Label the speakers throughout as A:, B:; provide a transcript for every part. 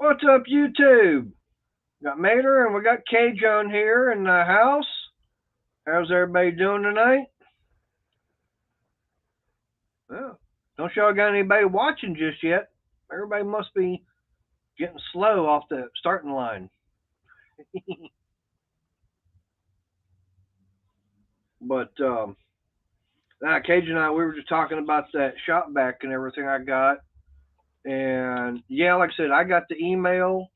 A: What's up, YouTube? Got Mater and we got Cage on here in the house. How's everybody doing tonight? Oh, don't y'all got anybody watching just yet. Everybody must be getting slow off the starting line. But Cage and I, we were just talking about that shop vac and everything I got. And yeah, like I said, I got the email.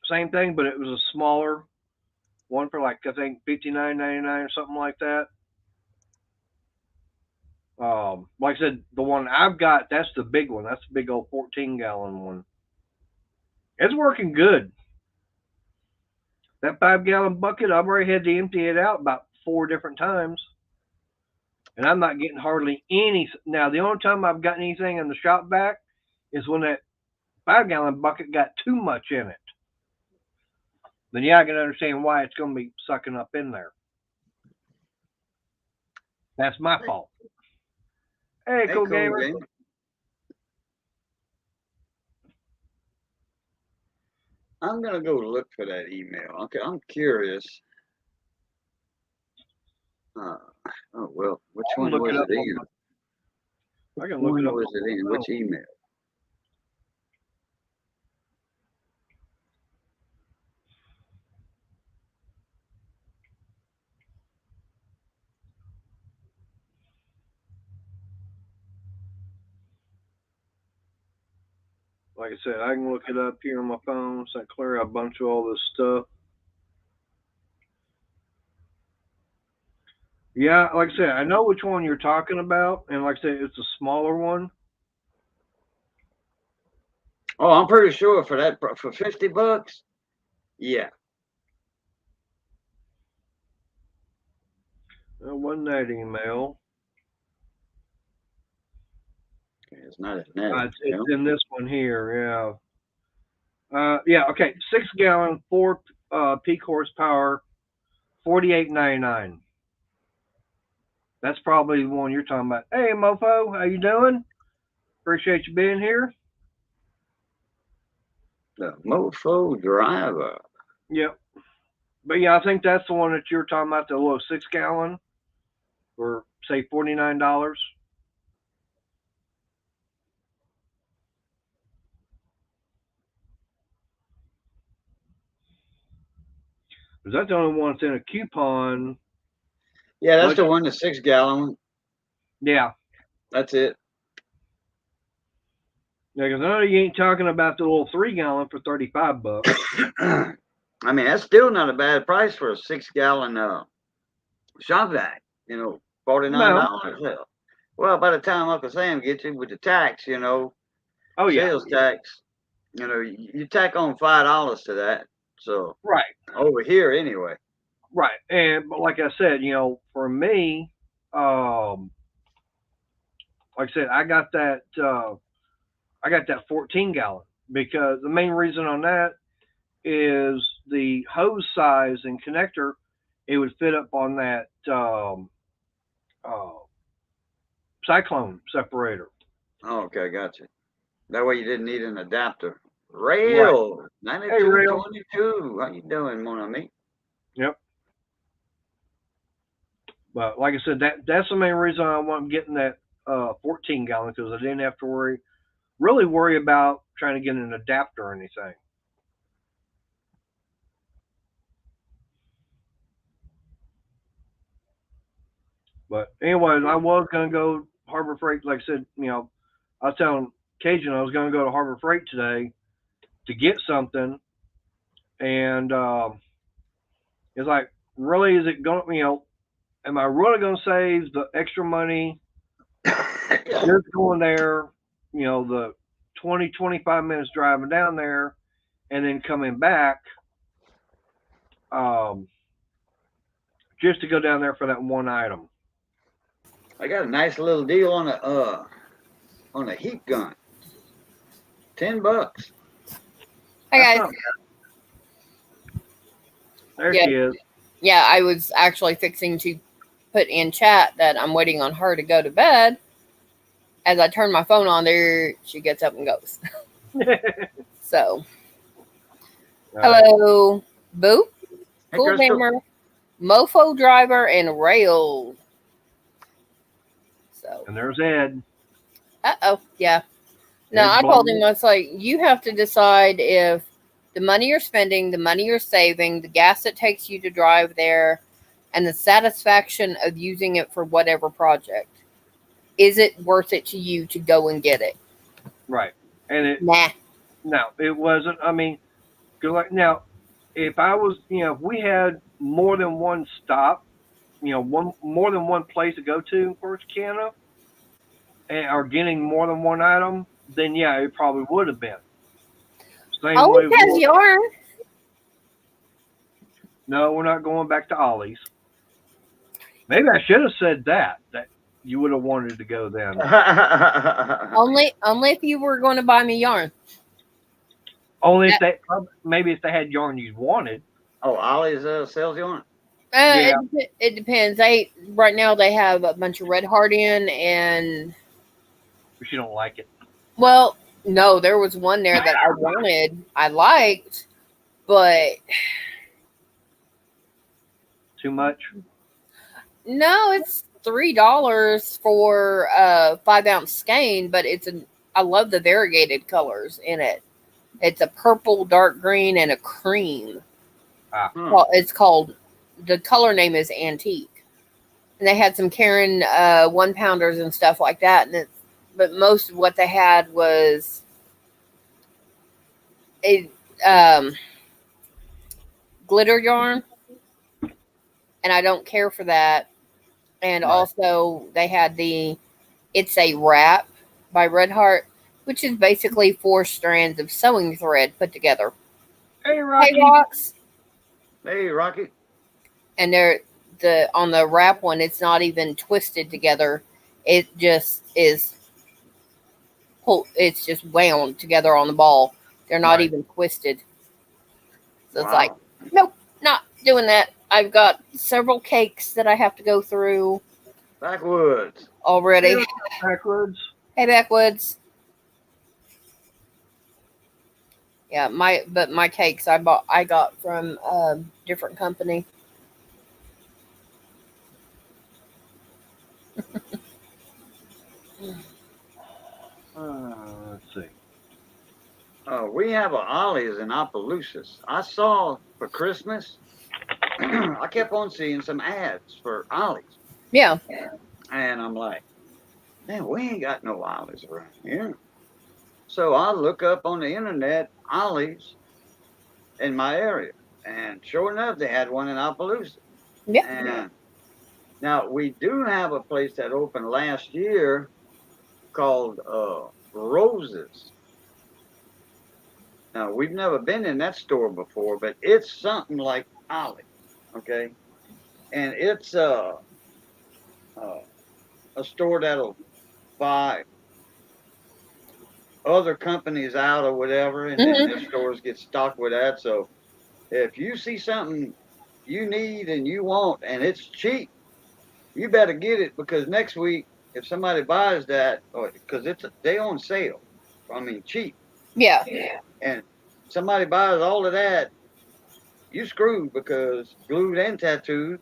A: Same thing, but it was a smaller one for like, I think $59.99 or something like that. Like I said, the one I've got, that's the big one. That's the big old 14-gallon one. It's working good. That 5-gallon bucket, I've already had to empty it out about 4 different times. And I'm not getting hardly any. Now, the only time I've gotten anything in the shop vac is when that 5-gallon bucket got too much in it. Then, yeah, I can understand why it's going to be sucking up in there. That's my fault. Hey, cool gamer.
B: I'm going to go look for that email. Okay, I'm curious. Oh, well, which one was it in?
A: I can look it up.
B: Was it in? Which email?
A: Like I said, I can look it up here on my phone, so I clear out a bunch of all this stuff. Yeah, like I said, I know which one you're talking about, and like I said, it's a smaller one.
B: Oh, I'm pretty sure for that, for $50. Yeah.
A: It wasn't that email.
B: It's not in that.
A: It's in this one here, yeah. Yeah, okay. 6-gallon, 4 peak horsepower, $48.99. That's probably the one you're talking about. Hey, mofo, how you doing? Appreciate you being here.
B: The mofo driver.
A: Yep. But yeah, I think that's the one that you're talking about, the little 6-gallon for, say, $49. Is that the only one that's in a coupon?
B: Yeah, that's the one, the 6-gallon one.
A: Yeah.
B: That's it.
A: Yeah, because I know you ain't talking about the little 3-gallon for $35.
B: I mean, that's still not a bad price for a 6-gallon shop vac. $49. No. Well, by the time Uncle Sam gets you with the tax, sales tax, you tack on $5 to that. So
A: right
B: over here anyway.
A: Right, but like I said, for me, like I said, I got that 14-gallon because the main reason on that is the hose size and connector. It would fit up on that cyclone separator.
B: Oh, okay, gotcha. That way you didn't need an adapter. Rail, right. 9222. How you doing, mon ami?
A: Yep. But like I said, that's the main reason I want getting that 14-gallon, because I didn't have to really worry about trying to get an adapter or anything. But anyways, I was going to go Harbor Freight. Like I said, I was telling Cajun I was going to go to Harbor Freight today to get something. And it's like, really, is it going, am I really going to save the extra money just going there, the 20, 25 minutes driving down there and then coming back just to go down there for that one item?
B: I got a nice little deal on a heat gun. $10.
C: Hi guys.
A: There she is.
C: Yeah, I was actually fixing to put in chat that I'm waiting on her to go to bed. As I turn my phone on there, she gets up and goes. So,
A: All right.
C: hello, Boo,
B: Hey,
C: Cool
B: Crystal.
C: Gamer, Mofo Driver, and Rail. So,
A: And there's Ed.
C: yeah. No,
A: Ed
C: I told him,
A: Blum.
C: I was like, you have to decide if the money you're spending, the money you're saving, the gas it takes you to drive there, and the satisfaction of using it for whatever project. Is it worth it to you to go and get it?
A: Right. And
C: Nah.
A: no, it wasn't. I mean, 'cause like now, if I was, if we had more than one stop, more than one place to go to in Corsicana, and are getting more than one item, then yeah, it probably would have been. Same way
C: Always has
A: with,
C: yarn.
A: no, we're not going back to Ollie's. Maybe I should have said that you would have wanted to go then.
C: Only if you were going to buy me yarn.
A: Only if maybe if they had yarn you wanted.
B: Oh, Ollie's sells yarn.
A: Yeah.
C: It depends. Right now they have a bunch of Red Heart in, and
A: But you don't like it.
C: well, no, there was one there that I liked, but
A: Too much.
C: no, it's $3 for a 5-ounce skein, but I love the variegated colors in it. It's a purple, dark green, and a cream. Well, it's called, the color name is Antique. And they had some Karen 1-pounders and stuff like that. But most of what they had was a glitter yarn. And I don't care for that. And
A: Right.
C: also they had It's a Wrap by Red Heart, which is basically 4 strands of sewing thread put together.
A: Hey, Rocky.
C: Hey, Rocks.
B: Hey, Rocky.
C: And on the wrap one, it's not even twisted together. It just is it's just wound together on the ball. They're not
A: Right.
C: even twisted. So
B: Wow.
C: it's like, nope, not doing that. I've got several cakes that I have to go through
B: Backwoods.
C: already.
A: Hey, backwards.
C: Hey, Backwoods. Yeah, my cakes I got from different company.
A: Let's see.
B: We have a Ollie's in Opelousas. I saw for Christmas. I kept on seeing some ads for Ollie's,
C: Yeah.
B: and I'm like, man, we ain't got no Ollie's around here. So I look up on the internet Ollie's in my area, and sure enough, they had one in Opelousas.
C: Yeah.
B: And now we do have a place that opened last year called Roses. Now we've never been in that store before, but it's something like Ollie, okay? And it's a store that'll buy other companies out or whatever, and then their stores get stocked with that. So if you see something you need and you want and it's cheap, you better get it, because next week if somebody buys that, because they on sale, I mean cheap,
C: Yeah.
B: and somebody buys all of that, you screwed, because glued and tattooed,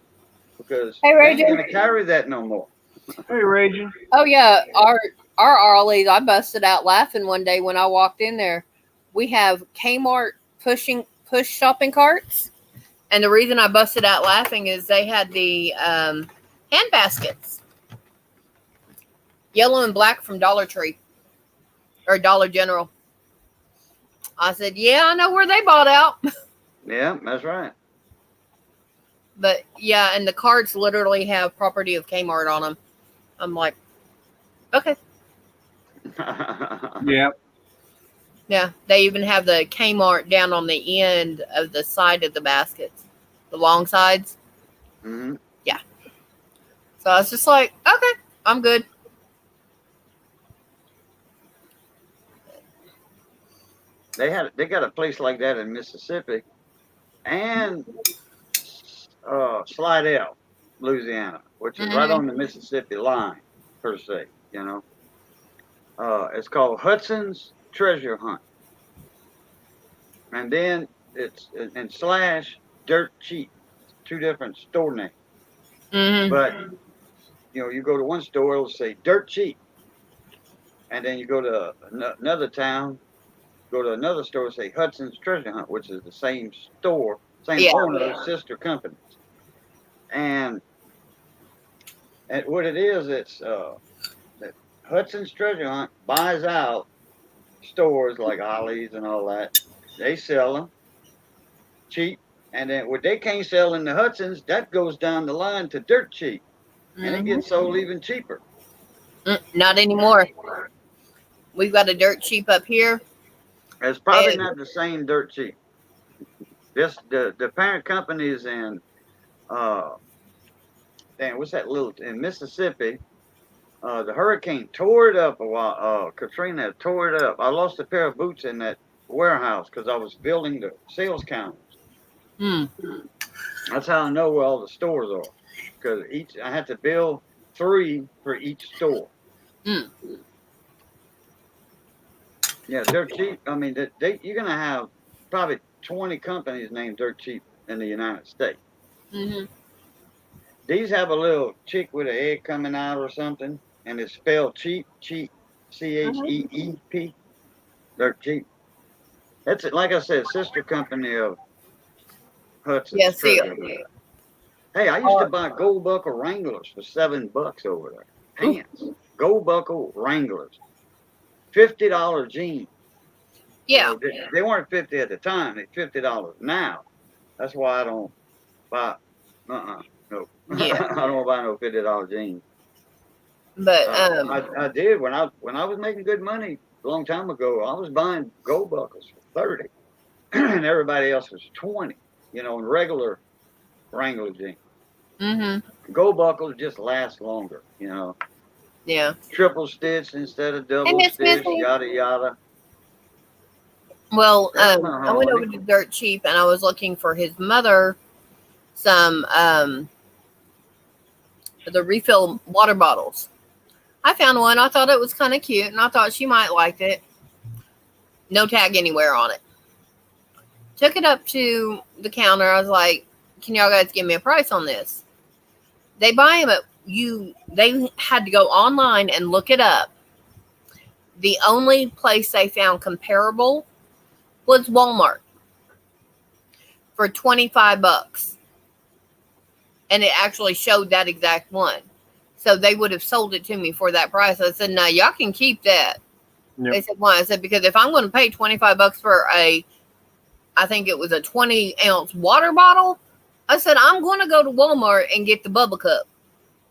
B: because
C: Hey,
B: they ain't
C: Raging.
B: gonna carry that no more.
A: Hey, Raging.
C: Oh yeah, our Arlies, I busted out laughing one day when I walked in there. We have Kmart push shopping carts, and the reason I busted out laughing is they had the hand baskets, yellow and black from Dollar Tree or Dollar General. I said, yeah, I know where they bought out.
B: Yeah, that's right.
C: But yeah, and the cards literally have property of Kmart on them. I'm like, okay.
A: Yeah.
C: Yeah, they even have the Kmart down on the end of the side of the baskets, the long sides.
B: Mm-hmm.
C: Yeah. So I was just like, okay, I'm good.
B: They got a place like that in Mississippi, and Slidell, Louisiana, which is right on the Mississippi line per se. It's called Hudson's Treasure Hunt. And then it's and slash dirt cheap. Two different store names.
C: Mm-hmm.
B: But you go to one store, it'll say dirt cheap, and then you go to another town, go to another store, say Hudson's Treasure Hunt, which is the same store, same
C: Yeah.
B: owner, sister companies. And what it is, it's that Hudson's Treasure Hunt buys out stores like Ollie's and all that. They sell them cheap, and then what they can't sell in the Hudson's, that goes down the line to dirt cheap, and it
C: Mm-hmm.
B: gets sold even cheaper.
C: Not anymore. We've got a dirt cheap up here.
B: It's probably
C: And
B: not the same dirt cheap. This the parent company is in what's that little in Mississippi? The hurricane tore it up a while. Katrina tore it up. I lost a pair of boots in that warehouse because I was building the sales counters.
C: mm,
B: That's how I know where all the stores are. Because I had to build 3 for each store.
C: mm.
B: Yeah, Dirt Cheap. I mean, you're gonna have probably 20 companies named Dirt Cheap in the United States.
C: Mm-hmm.
B: These have a little chick with an egg coming out or something, and it's spelled cheap, cheap, CHEEP. Dirt Cheap. That's it. Like I said, sister company of
C: Yeah,
B: Hudson's
C: see,
B: Treasure. Hey, I used to buy gold buckle Wranglers for $7 over there. Pants, gold buckle Wranglers, $50 jeans.
C: yeah.
B: They weren't 50 at the time. They're $50 now. That's why I don't buy. No.
C: Yeah.
B: I don't buy no $50 jeans.
C: But
B: I did when I was making good money a long time ago. I was buying gold buckles for 30, and everybody else was 20. In regular Wrangler jeans.
C: mm-hmm.
B: Gold buckles just last longer.
C: Yeah.
B: Triple stitch instead of
C: And
B: double
C: Miss
B: stitch.
C: Missy.
B: Yada yada.
C: Well,
B: That's
C: I went over to Dirt Cheap and I was looking for his mother some the refill water bottles. I found one. I thought it was kind of cute, and I thought she might like it. No tag anywhere on it. Took it up to the counter. I was like, "Can y'all guys give me a price on this?" They buy them at They had to go online and look it up. The only place they found comparable was Walmart for $25, and it actually showed that exact one. So they would have sold it to me for that price. I said, "No, y'all can keep that."
A: Yep.
C: They said, "Why?" I said, "Because if I'm going to pay $25 for I think it was a 20-ounce water bottle," I said, "I'm going to go to Walmart and get the Bubba Cup."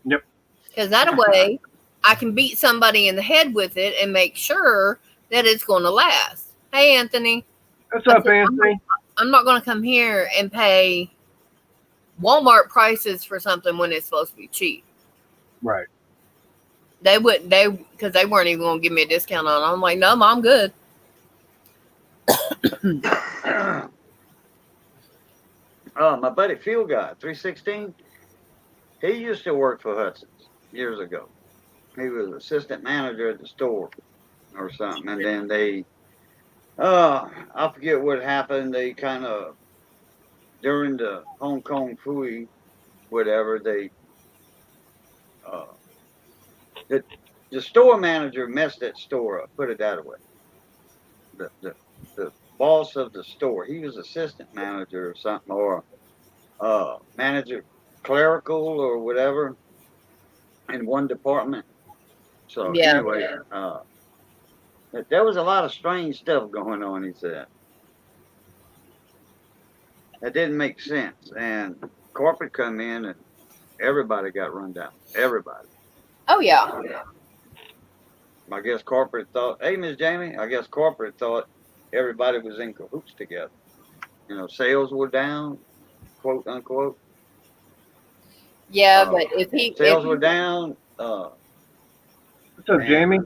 A: Yep.
C: Because that way I can beat somebody in the head with it and make sure that it's going to last. Hey, Anthony.
A: What's up, Anthony?
C: I'm not going to come here and pay Walmart prices for something when it's supposed to be cheap.
A: Right.
C: Because they weren't even going to give me a discount on it. I'm like, "No, Mom, I'm good."
B: My buddy Field Guy, 316, he used to work for Hudson's years ago. He was assistant manager at the store or something. And then I forget what happened. They kind of, during the Hong Kong Fooey, whatever, the store manager messed that store up, put it that way. The boss of the store, he was assistant manager or something, or manager clerical or whatever in one department. So
C: Yeah.
B: anyway, there was a lot of strange stuff going on, he said. That didn't make sense. And corporate come in and everybody got run down. Everybody.
C: Oh, yeah.
B: I guess corporate thought, hey, Miss Jamie, I guess corporate thought everybody was in cahoots together. Sales were down, quote unquote.
C: Yeah, but
B: sales were down.
A: What's up, Jamie?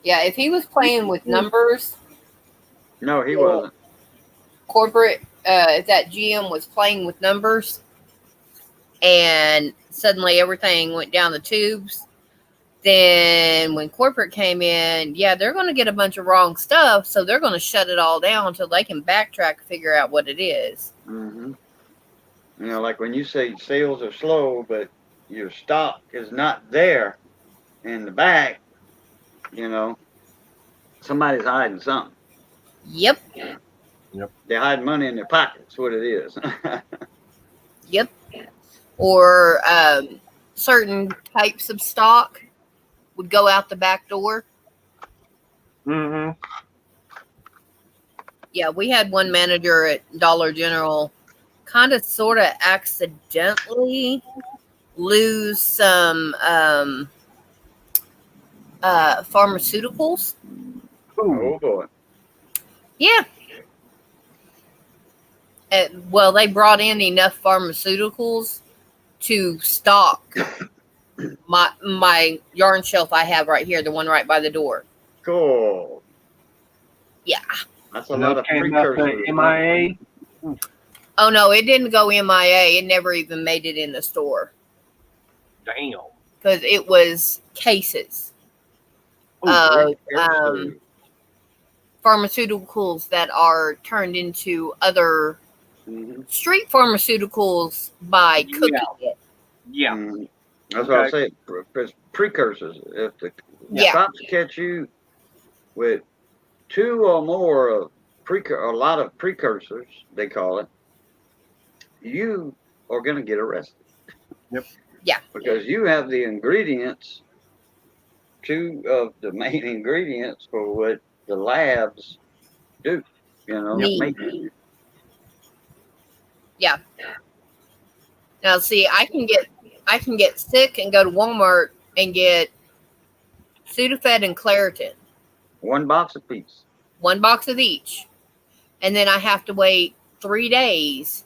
C: Yeah, if he was playing with numbers.
B: No, he wasn't.
C: Corporate, if that GM was playing with numbers and suddenly everything went down the tubes, Then when corporate came in, yeah, they're going to get a bunch of wrong stuff, so they're going to shut it all down until they can backtrack and figure out what it is.
B: Mm-hmm. You know, like when you say sales are slow, but your stock is not there in the back, you know, somebody's hiding something.
C: Yep.
A: Yep.
B: They're hiding money in their pockets, what it is.
C: Yep. Or certain types of stock would go out the back door.
A: Mm-hmm.
C: Yeah, we had one manager at Dollar General kind of sort of accidentally lose some pharmaceuticals.
B: Oh boy.
C: Yeah. Well, they brought in enough pharmaceuticals to stock my yarn shelf I have right here, the one right by the door.
B: Cool.
C: Yeah.
B: That's a lot of
A: came up
B: precursors.
A: to MIA.
C: Oh no, it didn't go MIA. It never even made it in the store
A: Damn.
C: because it was cases of pharmaceuticals that are turned into other street pharmaceuticals by cooking it.
A: Yeah.
B: That's what I say. Precursors. If the cops catch you with 2 or more of a lot of precursors, they call it, you are going to get arrested.
A: Yep.
C: Yeah.
B: Because you have the ingredients, 2 of the main ingredients for what the labs do. You know, make it.
C: Yeah. Now, see, I can get sick and go to Walmart and get Sudafed and Claritin.
B: 1 box apiece.
C: 1 box of each. And then I have to wait 3 days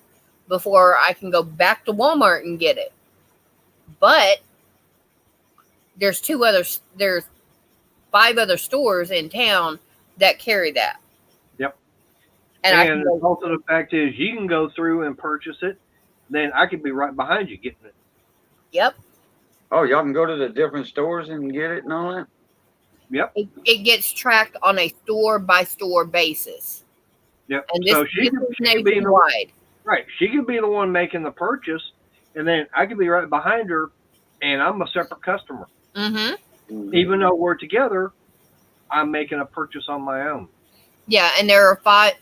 C: before I can go back to Walmart and get it. But there's 5 other stores in town that carry that.
A: Yep.
C: And
A: also the fact is you can go through and purchase it, then I could be right behind you getting it.
C: Yep.
B: Oh, y'all can go to the different stores and get it and all that?
A: Yep.
C: It gets tracked on a store-by-store basis.
A: Yep.
C: And this,
A: so she
C: this
A: could
C: is nationwide.
A: Right. She could be the one making the purchase, and then I could be right behind her, and I'm a separate customer.
C: Mm-hmm.
A: Even though we're together, I'm making a purchase on my own.
C: Yeah, and there are 5.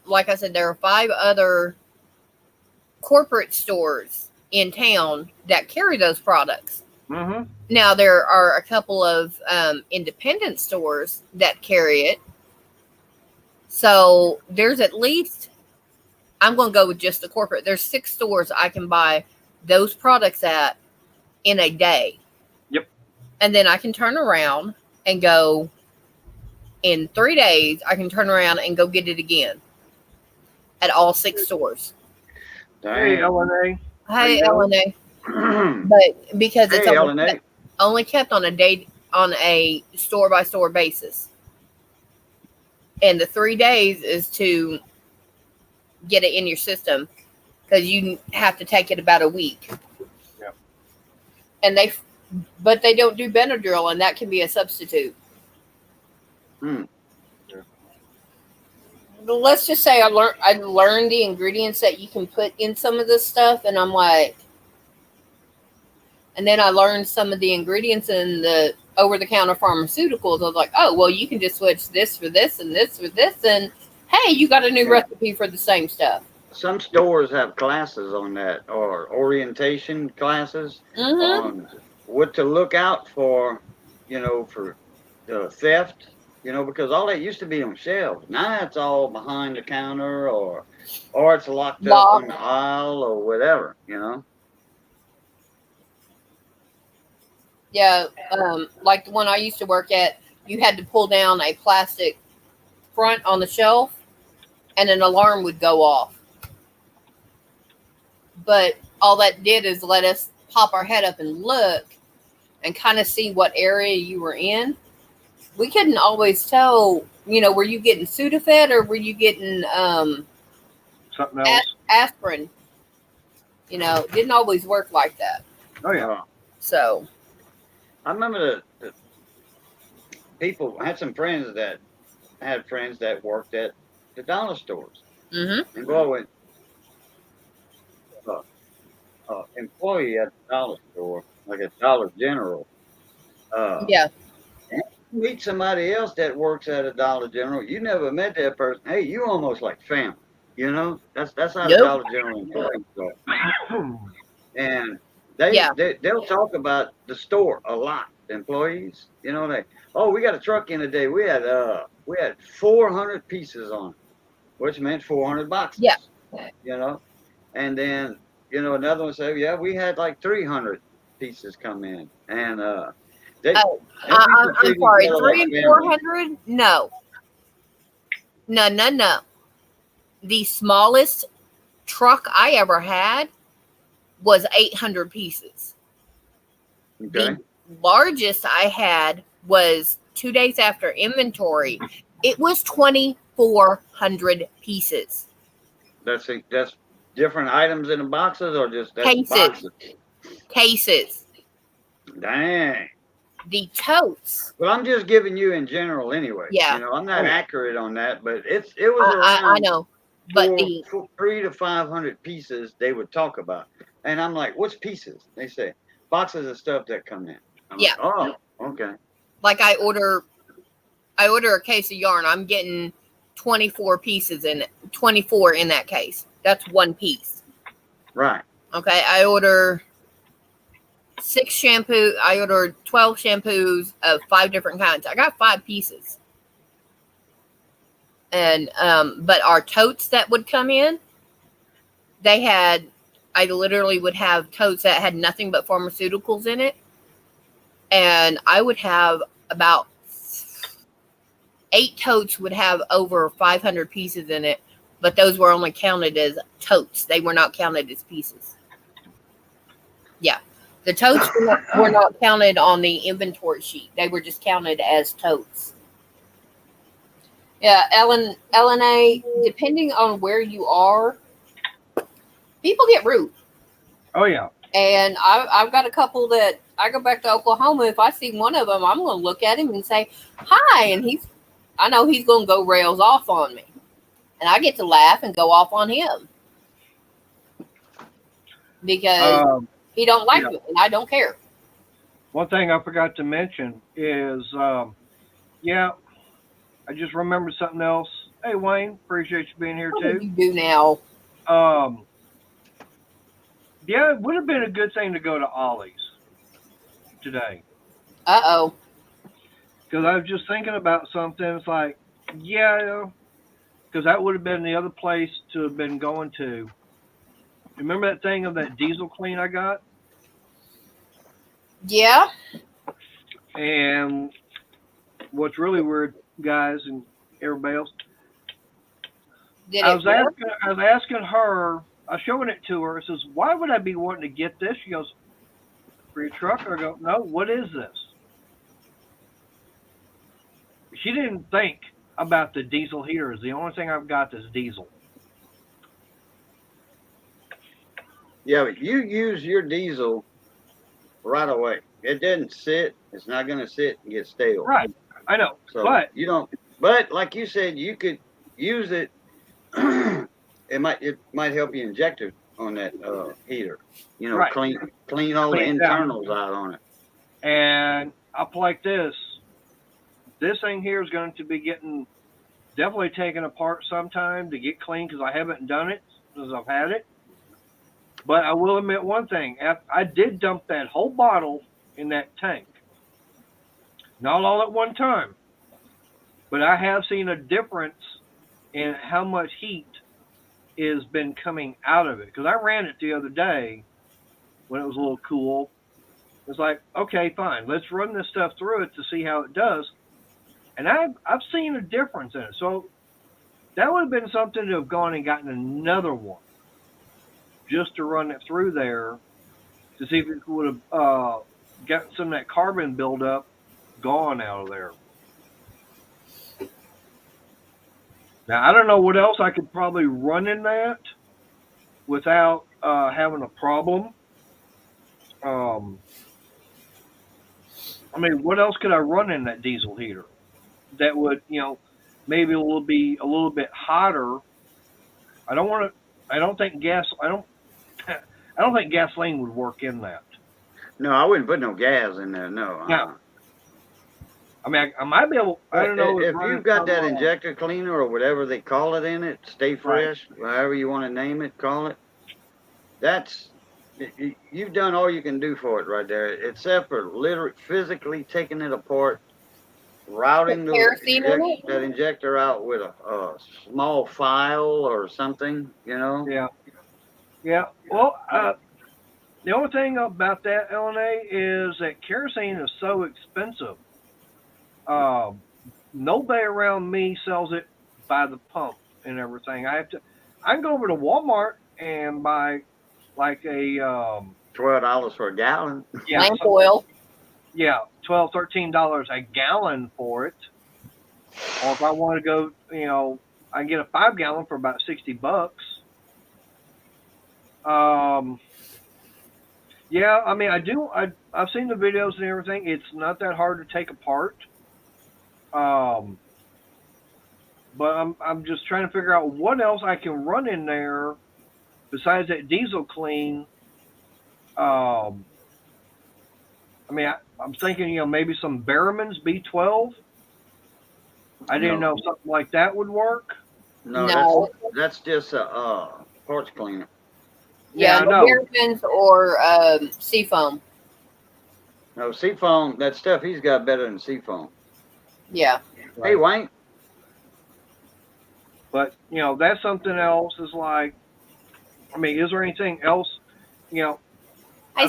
C: Like I said, there are 5 other corporate stores in town that carry those products.
A: Mm-hmm.
C: Now there are a couple of independent stores that carry it. So there's at least, I'm going to go with just the corporate. There's 6 stores I can buy those products at in a day.
A: Yep.
C: And then I can turn around and go in 3 days. I can turn around and go get it again at all 6 stores.
A: Hey, LNA.
C: Hey, LNA. But because it's only kept on a store by store basis. And the 3 days is to get it in your system because you have to take it about a week.
A: Yeah.
C: And they don't do Benadryl, and that can be a substitute.
B: Yeah.
C: Let's just say I learned the ingredients that you can put in some of this stuff, and I'm like, and then I learned some of the ingredients in the over-the-counter pharmaceuticals. I was like, oh, well, you can just switch this for this and this for this, and hey, you got a new recipe for the same stuff.
B: Some stores have classes on that, or orientation classes on what to look out for, for theft, because all that used to be on shelves. Now it's all behind the counter or it's locked up on the aisle or whatever,
C: Yeah, like the one I used to work at, you had to pull down a plastic front on the shelf and an alarm would go off. But all that did is let us pop our head up and look and kind of see what area you were in. We couldn't always tell, were you getting Sudafed or were you getting
A: something else?
C: Aspirin. It didn't always work like that.
A: Oh, yeah.
C: So
B: I remember the people, I had some friends that worked at the dollar stores.
C: Mm-hmm.
B: And boy, when employee at the dollar store, like a Dollar General, uh,
C: Yeah.
B: you meet somebody else that works at a Dollar General, you never met that person. Hey, you almost like family. You know, that's how the
C: Yep.
B: Dollar General employees are. And
C: Yeah.
B: they'll talk about the store a lot. The employees, you know, we got a truck in today. We had 400 pieces on it, which meant 400
C: Yeah.
B: boxes. You know, and then another one said, yeah, we had like 300 pieces come in, and they
C: Oh,
B: them people
C: I'm
B: treat each
C: sorry.
B: other
C: Three
B: like
C: and four
B: family.
C: hundred? No. No, no, no. The smallest truck I ever had was 800 pieces.
B: Okay,
C: The largest I had was 2 days after inventory. It was 2,400 pieces.
B: that's different items in the boxes, or just that's
C: Cases.
B: boxes.
C: Cases.
B: Dang.
C: The totes.
B: Well, I'm just giving you in general anyway.
C: Yeah,
B: I'm not
A: Oh, yeah.
B: accurate on that, but it was
C: I
B: around
C: know. But the
B: 3 to 500 pieces they would talk about. And I'm like, what's pieces? They say boxes of stuff that come in. I'm
C: yeah,
B: like, oh, okay.
C: like I order a case of yarn. I'm getting 24 pieces in it. 24 in that case. That's one piece.
B: Right.
C: Okay, I order 12 shampoos of 5 different kinds. I got 5 pieces. And but our totes that would come in, I literally would have totes that had nothing but pharmaceuticals in it. And I would have about 8 totes would have over 500 pieces in it, but those were only counted as totes. They were not counted as pieces. Yeah. The totes were not counted on the inventory sheet. They were just counted as totes. Yeah, LNA, depending on where you are, people get rude.
A: Oh yeah.
C: And I've got a couple that I go back to Oklahoma. If I see one of them, I'm going to look at him and say, hi. And I know he's going to go rails off on me. And I get to laugh and go off on him. Because he don't like me and I don't care.
A: One thing I forgot to mention is, yeah, I just remembered something else. Hey Wayne, appreciate you being here
C: What
A: too.
C: did you do now?
A: Yeah, it would have been a good thing to go to Ollie's today.
C: Uh-oh.
A: Because I was just thinking about something. It's like, yeah, because that would have been the other place to have been going to. Remember that thing of that diesel clean I got?
C: Yeah.
A: And what's really weird, guys, and everybody else, I was asking her. I was showing it to her. I says, "Why would I be wanting to get this?" She goes, "For your truck." I go, "No. What is this?" She didn't think about the diesel heater. Is the only thing I've got that's diesel.
B: Yeah, but you use your diesel right away. It didn't sit. It's not going to sit and get stale.
A: Right. I know.
B: So
A: But
B: you don't. But like you said, you could use it. It might help you inject it on that heater.
A: right.
B: Clean all the internals out on it.
A: And up like this thing here is going to be getting definitely taken apart sometime to get clean because I haven't done it since I've had it. But I will admit one thing. I did dump that whole bottle in that tank. Not all at one time. But I have seen a difference in how much heat has been coming out of it. Because I ran it the other day when it was a little cool. It's like, okay, fine. Let's run this stuff through it to see how it does. And I've seen a difference in it. So that would have been something to have gone and gotten another one just to run it through there to see if it would have gotten some of that carbon buildup gone out of there. Now, I don't know what else I could probably run in that without having a problem. I mean, what else could I run in that diesel heater that would, maybe be a little bit hotter? I don't want to. I don't think gas. I don't. I don't think gasoline would work in that.
B: No, I wouldn't put no gas in there. No.
A: Now, I mean, I might be able. I don't know
B: if you've got that injector cleaner or whatever they call it in it, Stay Fresh, however you want to name it, call it. You've done all you can do for it right there, except for literally physically taking it apart, routing that injector out with a small file or something,
A: Yeah. Yeah. Well, the only thing about that, LNA, is that kerosene is so expensive. Nobody around me sells it by the pump and everything. I can go over to Walmart and buy like a
B: $12 for a gallon.
C: Yeah, lamp oil.
A: Yeah, $12-13 a gallon for it. Or if I want to go, I can get a 5-gallon for about $60. Yeah, I mean, I've seen the videos and everything. It's not that hard to take apart. But I'm just trying to figure out what else I can run in there besides that diesel clean. I mean, I'm thinking, maybe some Berriman's B12. I didn't know something like that would work.
B: No. That's just a parts cleaner.
C: Yeah, no Berriman's or Seafoam.
B: No, Seafoam, that stuff he's got better than Seafoam.
C: Yeah.
B: Right. Hey, Wayne.
A: But, that's something else is like, I mean, is there anything else,
C: Hi,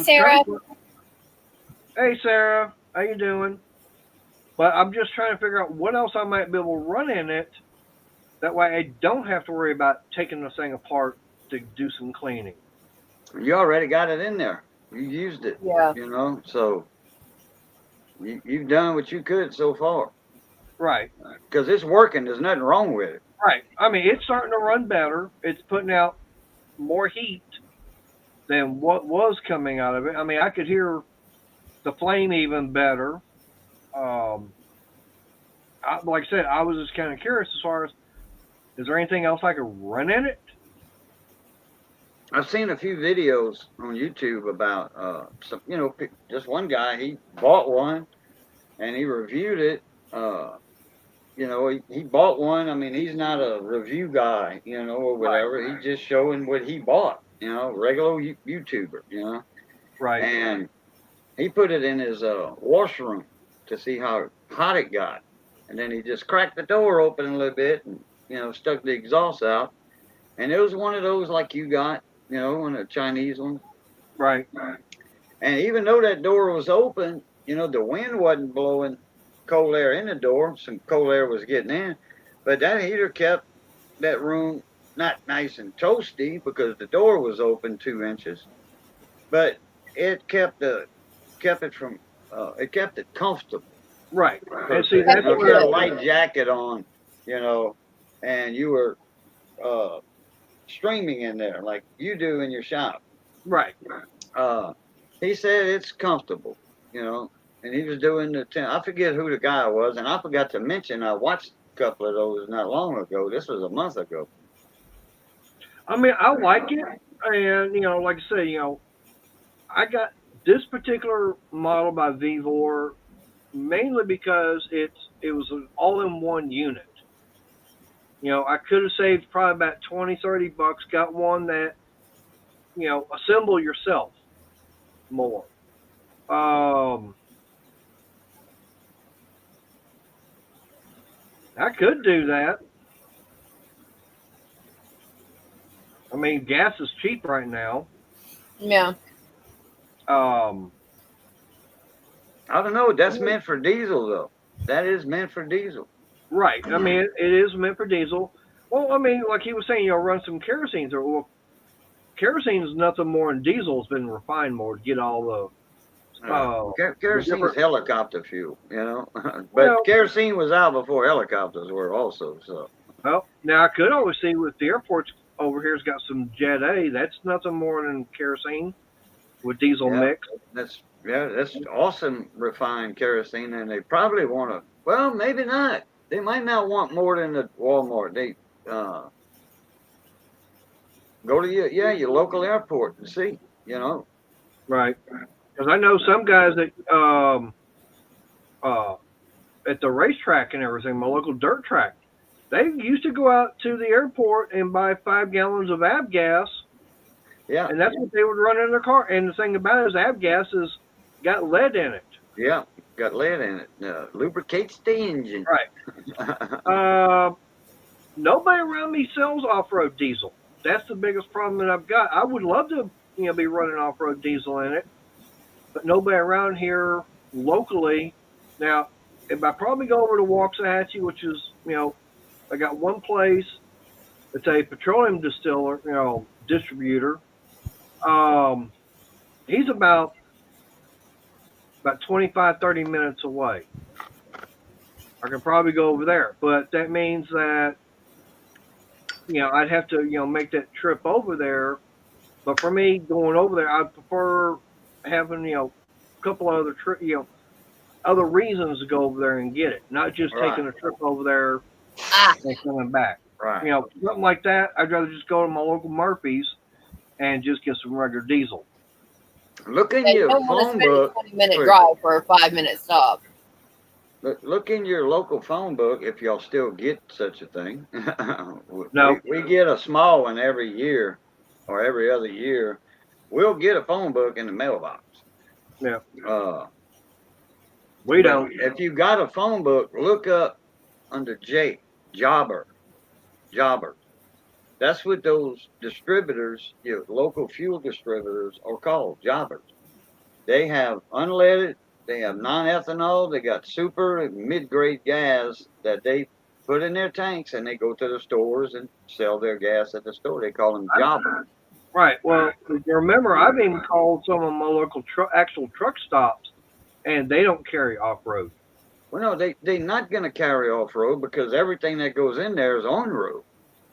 C: Sarah.
A: Hey, Sarah. How you doing? But I'm just trying to figure out what else I might be able to run in it. That way I don't have to worry about taking the thing apart to do some cleaning.
B: You already got it in there. You used it.
C: Yeah.
B: So you've done what you could so far.
A: Right.
B: Because it's working. There's nothing wrong with it.
A: Right. I mean, it's starting to run better. It's putting out more heat than what was coming out of it. I mean, I could hear the flame even better. Like I said, I was just kind of curious as far as, is there anything else I could run in it?
B: I've seen a few videos on YouTube about some, just one guy, he bought one and he reviewed it. He bought one. I mean, he's not a review guy, or whatever. Right. He's just showing what he bought, regular YouTuber,
A: Right.
B: And he put it in his washroom to see how hot it got. And then he just cracked the door open a little bit and, stuck the exhaust out. And it was one of those like you got, one of the Chinese ones.
A: Right.
B: And even though that door was open, the wind wasn't blowing cold air in the door. Some cold air was getting in. But that heater kept that room not nice and toasty because the door was open 2 inches. But it kept it comfortable.
A: Right.
B: And see, if you had a light jacket on, and you were streaming in there like you do in your shop.
A: Right.
B: He said it's comfortable, and he was doing I forget who the guy was, and I forgot to mention I watched a couple of those not long ago. This was a month ago.
A: I mean, I like it, and like I say, I got this particular model by Vevor mainly because it was an all-in-one unit. I could have saved probably about $20-30. Got one that, assemble yourself more. I could do that. I mean, gas is cheap right now.
C: Yeah.
B: I don't know. That's meant for diesel, though. That is meant for diesel.
A: Right. I mean, it is meant for diesel. Well, I mean, like he was saying, run some kerosene through. Well, kerosene is nothing more than diesel. It's been refined more to get all the.
B: Kerosene is helicopter fuel, but kerosene was out before helicopters were also. So.
A: Well, now I could always see with the airports over here's got some Jet A. That's nothing more than kerosene. with diesel mix.
B: That's awesome refined kerosene, and they probably want to. Well, maybe not. They might not want more than the Walmart. They go to your local airport and see. You know.
A: Right. Because I know some guys that at the racetrack and everything, my local dirt track, they used to go out to the airport and buy 5 gallons of avgas.
B: Yeah.
A: And that's what they would run in their car. And the thing about it is avgas has got lead in it.
B: Yeah, got lead in it. Lubricates the engine.
A: Right. Nobody around me sells off-road diesel. That's the biggest problem that I've got. I would love to, be running off-road diesel in it, but nobody around here locally. Now, if I probably go over to Waxahachie, which is, I got one place that's a petroleum distiller, distributor. He's about 25, 30 minutes away. I could probably go over there, but that means that, I'd have to, make that trip over there. But for me, going over there, I'd prefer having, a couple other other reasons to go over there and get it, not just taking a trip over there and coming back.
B: Right.
A: Something like that. I'd rather just go to my local Murphy's and just get some regular diesel.
B: Look in your phone book.
C: 20-minute drive for a 5-minute stop.
B: Look in your local phone book if y'all still get such a thing.
A: No.
B: We get a small one every year or every other year. We'll get a phone book in the mailbox.
A: Yeah.
B: We don't. If you got a phone book, look up under Jobber. That's what those distributors, local fuel distributors, are called, jobbers. They have unleaded, they have non-ethanol, they got super and mid-grade gas that they put in their tanks, and they go to the stores and sell their gas at the store. They call them jobbers.
A: Right. Well, remember, I've even called some of my local actual truck stops, and they don't carry off-road.
B: Well, no, they're not going to carry off-road because everything that goes in there is on-road.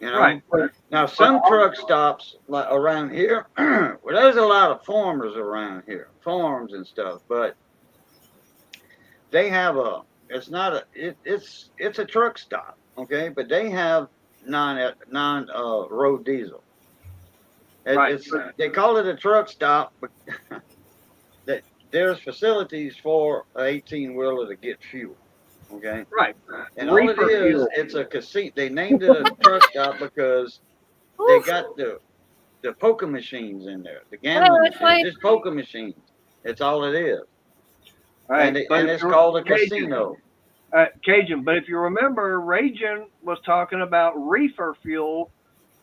A: Right.
B: Now, some truck stops like around here, well, there's a lot of farmers around here, farms and stuff, but they have it's a truck stop, okay? But they have non-road diesel.
A: Right.
B: They call it a truck stop, but there's facilities for an 18-wheeler to get fuel. Okay.
A: Right.
B: And all it is, it's a casino. They named it a truck stop because they got the poker machines in there, the gambling machines, just poker machines. It's all it is.
A: Right.
B: And it's called a casino.
A: Cajun, but if you remember, Ragin was talking about reefer fuel,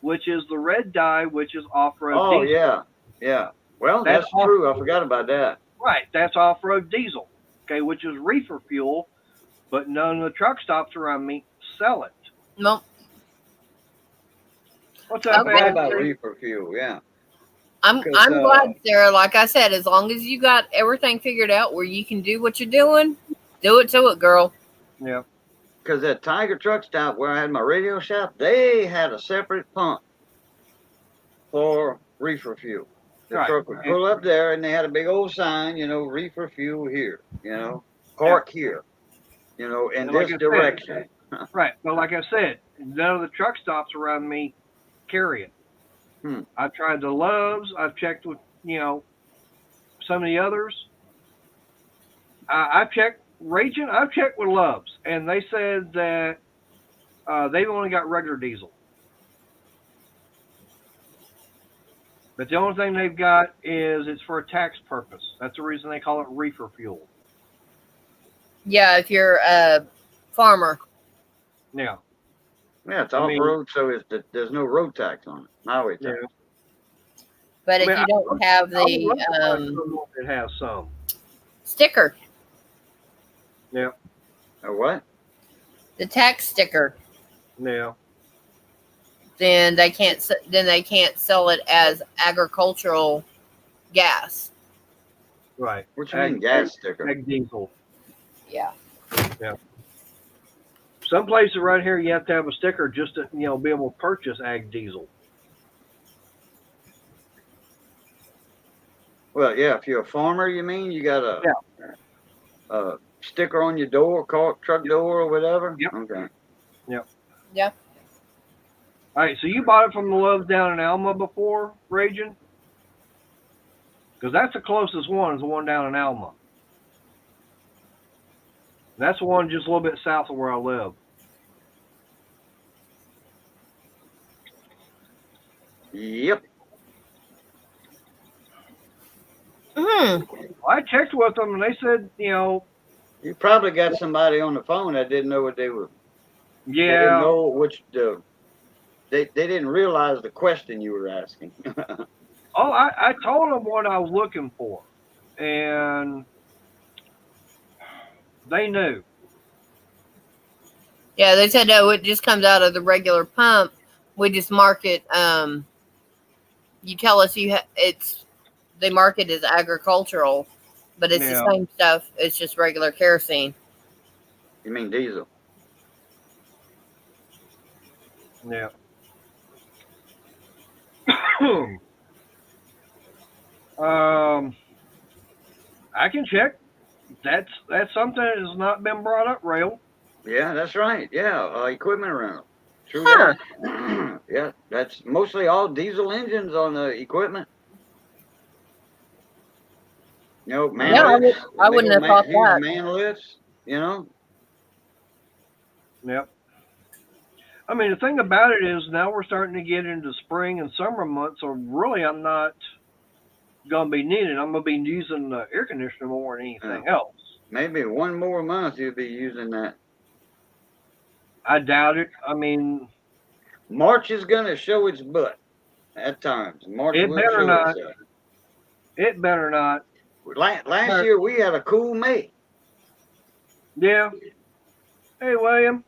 A: which is the red dye, which is off-road diesel.
B: Oh, yeah. Well, that's true. I forgot about that.
A: Right. That's off-road diesel, okay, which is reefer fuel. But none of the truck stops around me sell it.
C: No.
A: What's up,
B: What about reefer fuel? Yeah.
C: I'm glad, Sarah. Like I said, as long as you got everything figured out where you can do what you're doing, do it to it, girl.
A: Yeah.
B: Because that Tiger truck stop where I had my radio shop, they had a separate pump for reefer fuel. The truck would pull up there, and they had a big old sign, reefer fuel here, park here. In this direction.
A: Right. But like I said, none of the truck stops around me carry it. I've tried the Loves. I've checked with, some of the others. I've checked Ragin. I've checked with Loves, and they said that they've only got regular diesel. But the only thing they've got is it's for a tax purpose. That's the reason they call it reefer fuel.
C: Yeah, if you're a farmer.
A: Yeah.
B: Yeah, it's off-road, so there's no road tax on it. Highway tax.
C: Yeah. But if you don't have the
A: it has some
C: sticker.
A: Yeah.
B: A what?
C: The tax sticker.
A: Yeah.
C: Then they can't sell it as agricultural gas.
A: Right.
B: What you mean gas sticker?
A: Ag diesel.
C: Yeah.
A: Yeah. Some places right here you have to have a sticker just to be able to purchase ag diesel.
B: Well, yeah, if you're a farmer, you mean you got a sticker on your door, truck door, or whatever.
A: Yep.
B: Okay.
A: Yep.
C: Yeah.
A: All right, so you bought it from the Loves down in Alma before, Raging? Because that's the closest one, is the one down in Alma. That's the one just a little bit south of where I live.
B: Yep.
C: Hmm.
A: I checked with them, and they said, you know,
B: You probably got somebody on the phone that didn't know what they were. They didn't
A: yeah.
B: know which they didn't realize the question you were asking.
A: Oh, I told them what I was looking for, and they knew.
C: Yeah, they said no. It just comes out of the regular pump. We just mark it. You tell us it's. They mark it as agricultural, but it's the
A: Yeah,
C: same stuff. It's just regular kerosene.
B: You mean diesel?
A: yeah. I can check. That's something that has not been brought up, Rail.
B: Yeah, that's right. Yeah, equipment rental. True
C: Huh.
B: that. Yeah, that's mostly all diesel engines on the equipment. You know, man
C: Yeah,
A: Yep.
B: lifts,
C: I
B: big
C: wouldn't
B: old
C: have thought
B: huge
C: that.
B: man lifts. You know,
A: Yep. I mean, the thing about it is now we're starting to get into spring and summer months, so really I'm not going to be needing. I'm going to be using the air conditioner more than anything else.
B: maybe one more month you'll be using that.
A: I doubt it. I mean,
B: March is gonna show its butt at times. March
A: it
B: will
A: better
B: show
A: not.
B: itself.
A: It better not.
B: Last year we had a cool May,
A: Yeah. Hey, William.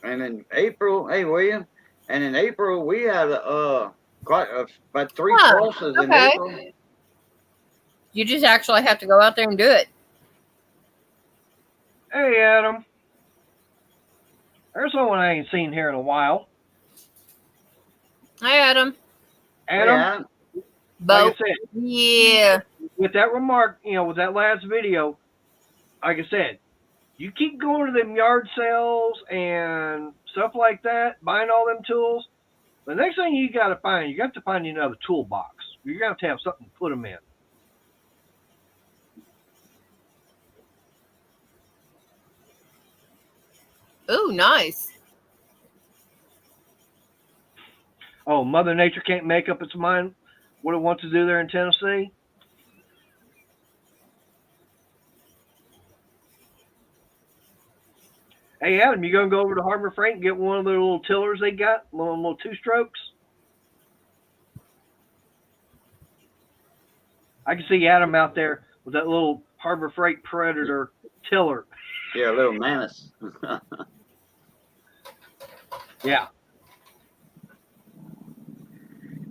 B: and in April, hey William, and in April we had about three
C: Huh.
B: frosties in
C: Okay.
B: April.
C: You just actually have to go out there and do it.
A: Hey, Adam. There's someone I ain't seen here in a while.
C: Hi, Adam.
B: Hey,
A: Adam,
B: Adam,
A: like I
C: Boat.
A: said,
C: Yeah.
A: with that remark, with that last video, like I said, you keep going to them yard sales and stuff like that, buying all them tools. The next thing you got to find another toolbox. You're going to have something to put them in.
C: Ooh, nice.
A: Oh, Mother Nature can't make up its mind what it wants to do there in Tennessee. Hey, Adam, you gonna go over to Harbor Freight and get one of the little tillers they got, little two strokes? I can see Adam out there with that little Harbor Freight Predator tiller.
B: yeah, a little Manus.
A: Yeah.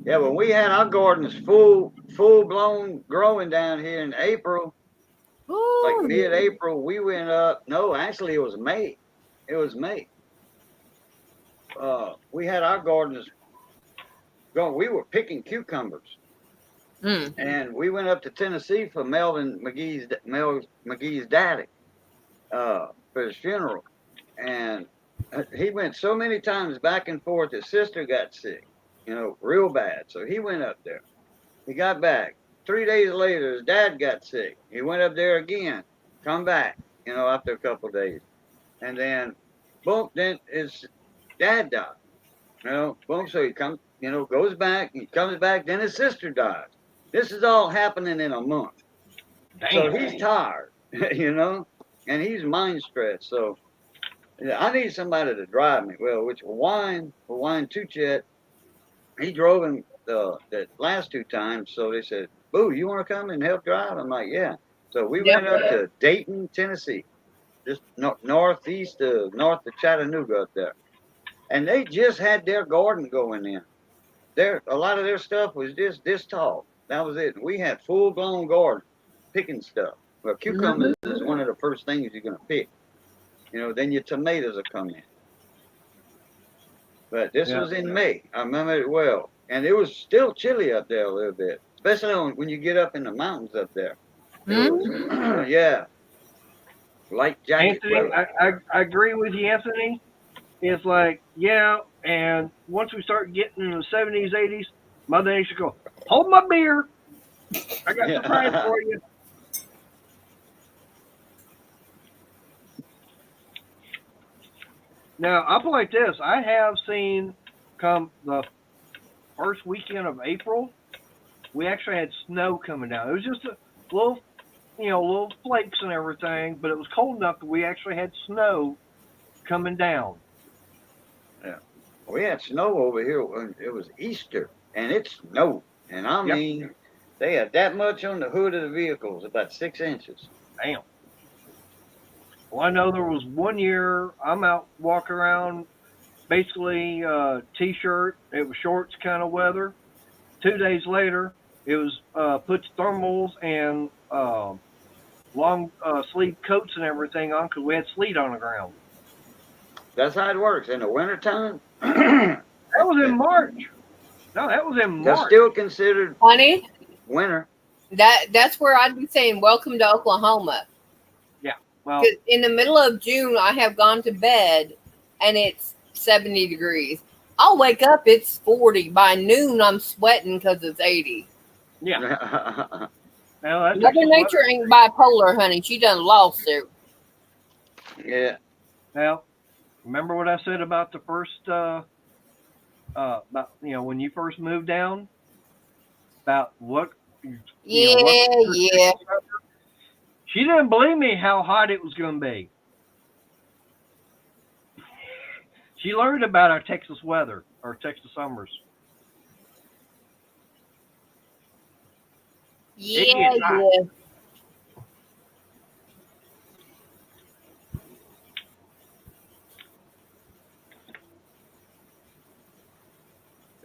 B: Yeah, when we had our gardens full blown growing down here in April, like
C: Ooh.
B: mid-April, we went up. No, actually, it was May. It was May. We had our gardens going. We were picking cucumbers,
C: Mm.
B: and we went up to Tennessee for Mel McGee's daddy for his funeral, and he went so many times back and forth. His sister got sick, real bad. So he went up there. He got back. 3 days later, his dad got sick. He went up there again, come back, after a couple of days. And then, boom, then his dad died. Boom, so he comes, goes back, he comes back, then his sister dies. This is all happening in a month.
A: Damn.
B: So he's tired, and he's mind stressed. So I need somebody to drive me. Well, Wine Chitchat, he drove him the last 2 times. So they said, "Boo, you want to come and help drive?" I'm like, "Yeah." So we
C: Yep.
B: went up to Dayton, Tennessee, just north of Chattanooga up there, and they just had their garden going in. A lot of their stuff was just this tall. That was it. We had full blown garden, picking stuff. Well, cucumbers is one of the first things you're gonna pick. Then your tomatoes will come in. But this was in May. I remember it well. And it was still chilly up there a little bit, especially when you get up in the mountains up there.
C: Mm-hmm.
B: Yeah, light jacket
A: Anthony,
B: weather.
A: I agree with you, Anthony. It's like, yeah, and once we start getting in the 70s, 80s, Mother Nature go, hold my beer. I got a surprise
B: Yeah.
A: for you. Now, I'll put it like this. I have seen come the first weekend of April, we actually had snow coming down. It was just a little, little flakes and everything, but it was cold enough that we actually had snow coming down.
B: Yeah. We had snow over here when it was Easter, and it snowed. And I
A: Yep.
B: mean, they had that much on the hood of the vehicles, about 6 inches.
A: Damn. Well, I know there was one year I'm out walking around, basically t-shirt. It was shorts kind of weather. 2 days later, it was put thermals and long sleeve coats and everything on because we had sleet on the ground.
B: That's how it works. In the wintertime,
A: That was in March. No, that was in
B: that's
A: March.
B: still considered
C: Honey,
B: winter.
C: that's where I'd be saying welcome to Oklahoma.
A: Yeah. Well,
C: Because in the middle of June, I have gone to bed and it's 70 degrees. I'll wake up, it's 40. By noon, I'm sweating because it's 80.
A: yeah.
B: Yeah.
A: Well, that's
C: Mother
A: actually
C: Nature ain't bipolar, honey. She done lost it.
A: Well, remember what I said about the first, about when you first moved down, about what,
C: Yeah,
A: what
C: yeah.
A: she didn't believe me how hot it was going to be. She learned about our Texas weather, our Texas summers. It
C: Yeah,
A: gets hot.
C: yeah.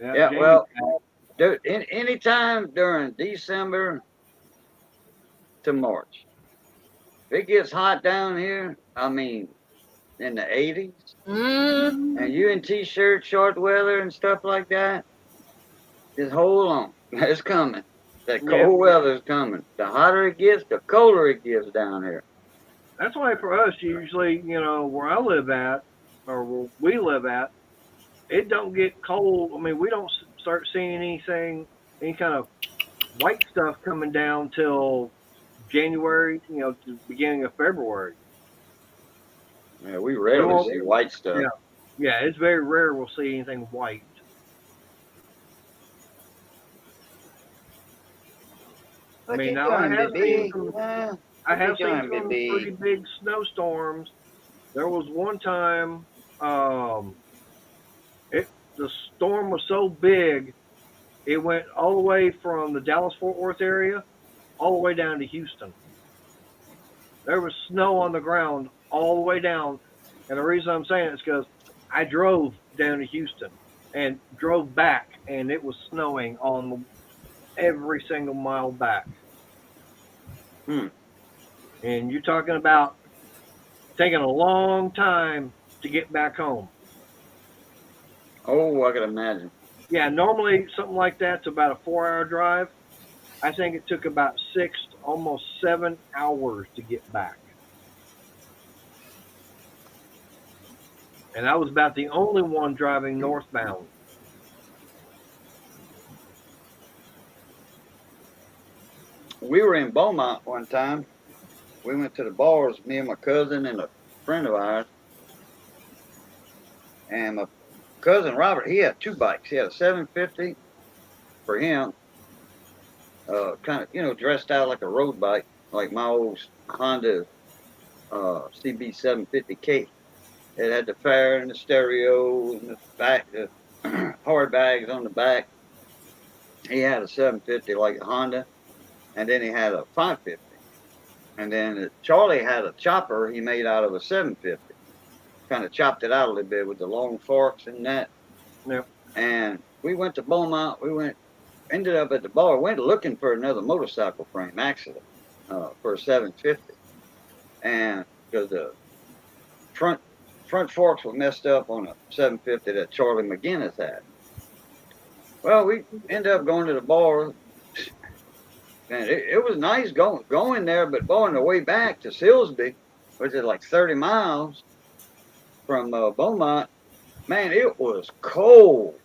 B: Yeah,
A: Jamie,
B: well, any time during December to March, if it gets hot down here, I mean, in the 80s,
C: Mm,
B: and you in t-shirt, short weather, and stuff like that, just hold on. It's coming. That
A: yeah,
B: cold weather's coming. The hotter it gets, the colder it gets down here.
A: that's why for us, usually, where I live at, or where we live at, it don't get cold. I mean, we don't start seeing any kind of white stuff coming down till January, to the beginning of February.
B: Yeah, we
A: We
B: rarely
A: won't,
B: see white stuff.
A: yeah, yeah, it's very rare we'll see anything white. I
B: What
A: mean,
B: you
A: now
B: doing, baby?
A: I
B: What you
A: have seen
B: doing,
A: some pretty
B: baby?
A: big snowstorms. There was one time, it the storm was so big, it went all the way from the Dallas Fort Worth area all the way down to Houston. There was snow on the ground all the way down, and the reason I'm saying it is because I drove down to Houston and drove back, and it was snowing on every single mile back.
B: Hmm.
A: And you're talking about taking a long time to get back home.
B: Oh, I can imagine.
A: Yeah, normally something like that's about a 4 hour drive. I think it took about 6, almost 7 hours to get back. And I was about the only one driving northbound.
B: We were in Beaumont one time. We went to the bars, me and my cousin and a friend of ours. And my cousin Robert, he had two bikes. He had a 750 for him, kind of, dressed out like a road bike, like my old Honda CB 750K. It had the fire and the stereo and the back, the hard bags on the back. He had a 750 like a Honda, and then he had a 550. And then Charlie had a chopper he made out of a 750. Kind of chopped it out a little bit with the long forks and that.
A: Yep.
B: And we went to Beaumont. Ended up at the bar. Went looking for another motorcycle frame, actually, for a 750. And because the front forks were messed up on a 750 that Charlie McGinnis had. Well, we ended up going to the bar. And it was nice going there, but on the way back to Silsby, which is like 30 miles from Beaumont, man, it was cold.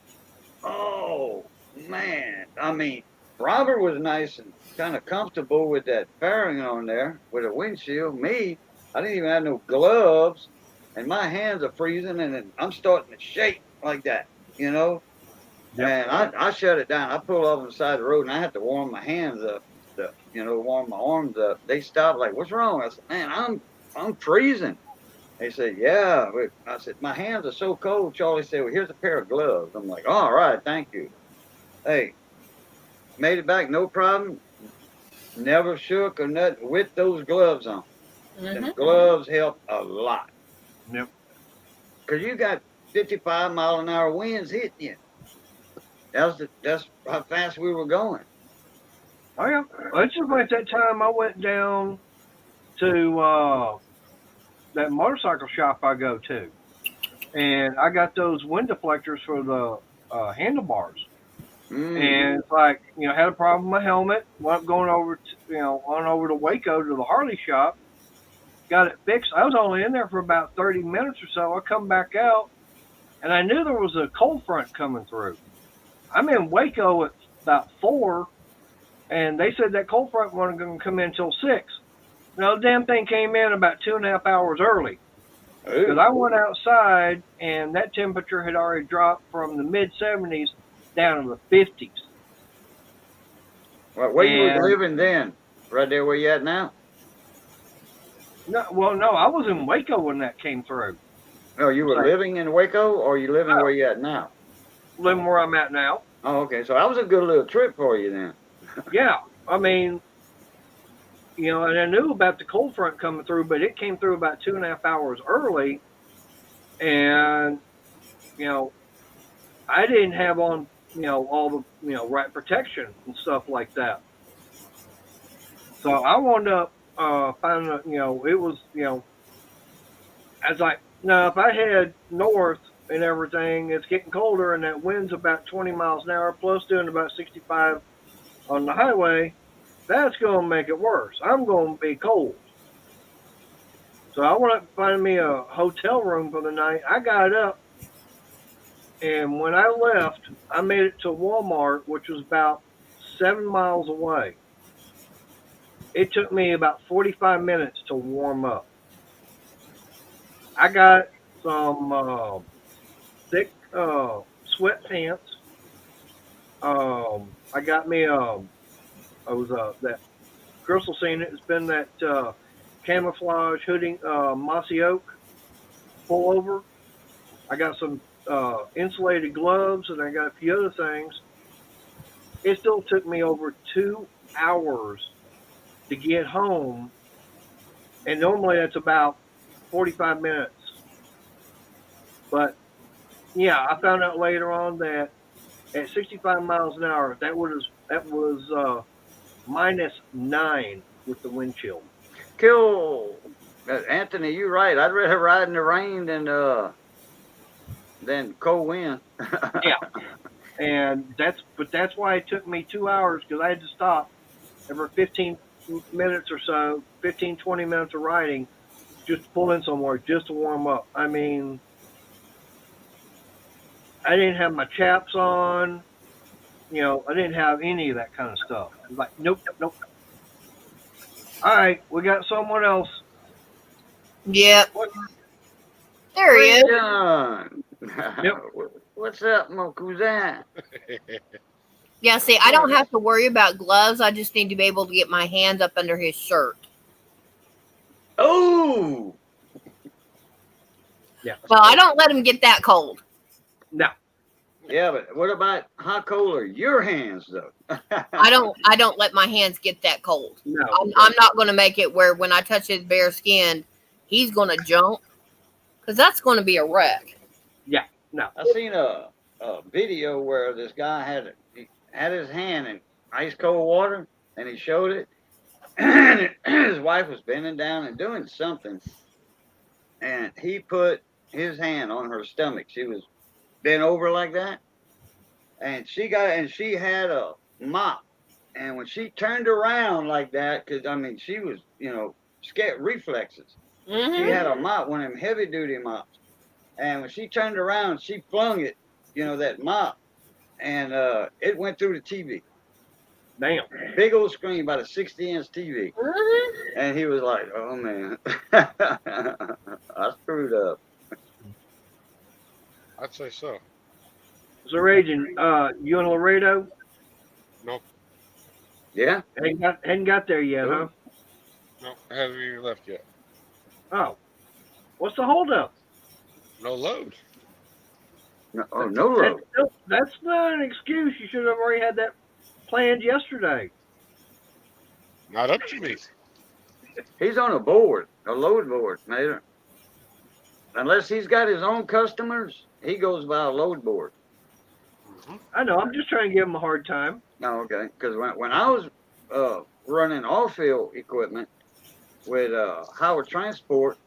B: Oh man, I mean, Robert was nice and kind of comfortable with that fairing on there with a windshield. Me, I didn't even have no gloves, and my hands are freezing, and then I'm starting to shake like that, you know.
A: Yep.
B: And I shut it down. I pulled off on the side of the road, and I had to warm my hands up, warm my arms up. They stopped, like, "What's wrong?" I said, "Man, I'm freezing." They said, "Yeah." I said, "My hands are so cold." Charlie said, "Well, here's a pair of gloves." I'm like, "All right, thank you." Hey, made it back, no problem. Never shook or nothing with those gloves on.
C: Mm-hmm.
B: Them gloves help a lot.
A: Yep.
B: Cause you got 55-mile-an-hour winds hitting you. That's how fast we were going.
A: Oh yeah. Well, it's just like that time I went down to that motorcycle shop I go to, and I got those wind deflectors for the handlebars. And it's like, had a problem with my helmet. Went going over to, on over to Waco to the Harley shop. Got it fixed. I was only in there for about 30 minutes or so. I come back out, and I knew there was a cold front coming through. I'm in Waco at about 4, and they said that cold front wasn't going to come in until 6. Now, the damn thing came in about 2.5 hours early. Because I went outside, and that temperature had already dropped from the mid-70s down to the 50s.
B: Well, where you was living then? Right there where you at now?
A: No, I was in Waco when that came through.
B: No, you were living in Waco, or you living where you at now?
A: Living where I'm at now.
B: Oh, okay. So that was a good little trip for you then.
A: Yeah, I mean, and I knew about the cold front coming through, but it came through about 2.5 hours early, and I didn't have on all the right protection and stuff like that. So I wound up finding it was I was like, no, if I head north and everything, it's getting colder, and that wind's about 20 miles an hour, plus doing about 65 on the highway. That's going to make it worse. I'm going to be cold. So I went up to find me a hotel room for the night. I got up, and when I left, I made it to Walmart, which was about 7 miles away. It took me about 45 minutes to warm up. I got some thick sweatpants. I got me I was that Crystal seen it. It's been that camouflage hoodie, mossy oak pullover. I got some insulated gloves, and I got a few other things. It still took me over 2 hours to get home, and normally that's about 45 minutes. But yeah, I found out later on that at 65 miles an hour, that was -9 with the wind chill.
B: Cool. Anthony, you're right. I'd rather ride in the rain than cold wind.
A: Yeah, and that's why it took me 2 hours, because I had to stop every 15 minutes or so, 15, 20 minutes of riding, just to pull in somewhere, just to warm up. I mean, I didn't have my chaps on. I didn't have any of that kind of stuff. I was like, nope, nope. All right, we got someone else.
C: Yep.
A: What?
C: There he is.
B: John.
A: Yep.
B: What's up, my cousin?
C: Yeah, see, I don't have to worry about gloves. I just need to be able to get my hands up under his shirt.
B: Oh.
A: Yeah.
C: Well, I don't let him get that cold.
A: No.
B: Yeah, but what about how cold are your hands though?
C: I don't let my hands get that cold.
A: No.
C: I'm not going to make it where when I touch his bare skin, he's going to jump, because that's going to be a wreck.
A: Yeah. No.
B: I seen a video where this guy had his hand in ice cold water, and he showed it, and his wife was bending down and doing something, and he put his hand on her stomach. She was bent over like that, and she had a mop, And when she turned around like that, because I mean, she was, scared reflexes. She had a mop, one of them heavy duty mops. And when she turned around, she flung it, that mop, and it went through the TV.
A: Damn.
B: Big old screen, about a 60-inch TV. And he was like, oh man, I screwed up.
D: I'd say so.
A: So, Raging, you in Laredo?
D: No,
B: Yeah?
A: Hadn't got there yet, huh?
D: no, I haven't even left yet.
A: Oh. What's the holdup?
D: No load.
B: No, oh, no road.
A: That's not an excuse. You should have already had that planned yesterday.
D: Not up to me.
B: He's on a board, a load board, mate. Unless he's got his own customers, he goes by a load board.
A: I know. I'm just trying to give him a hard time.
B: Oh, okay. Because when I was running off-field equipment with Howard Transport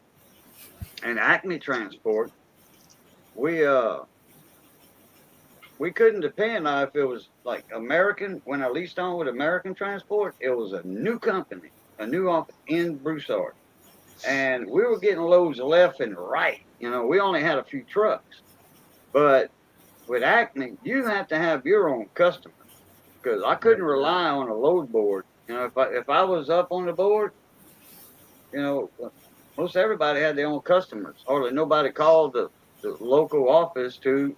B: and Acme Transport, we couldn't depend on if it was like American. When I leased on with American Transport, it was a new company, a new office in Broussard. And we were getting loads left and right. We only had a few trucks. But with Acme, you have to have your own customers. Because I couldn't rely on a load board. If I was up on the board, most everybody had their own customers. Hardly nobody called the local office to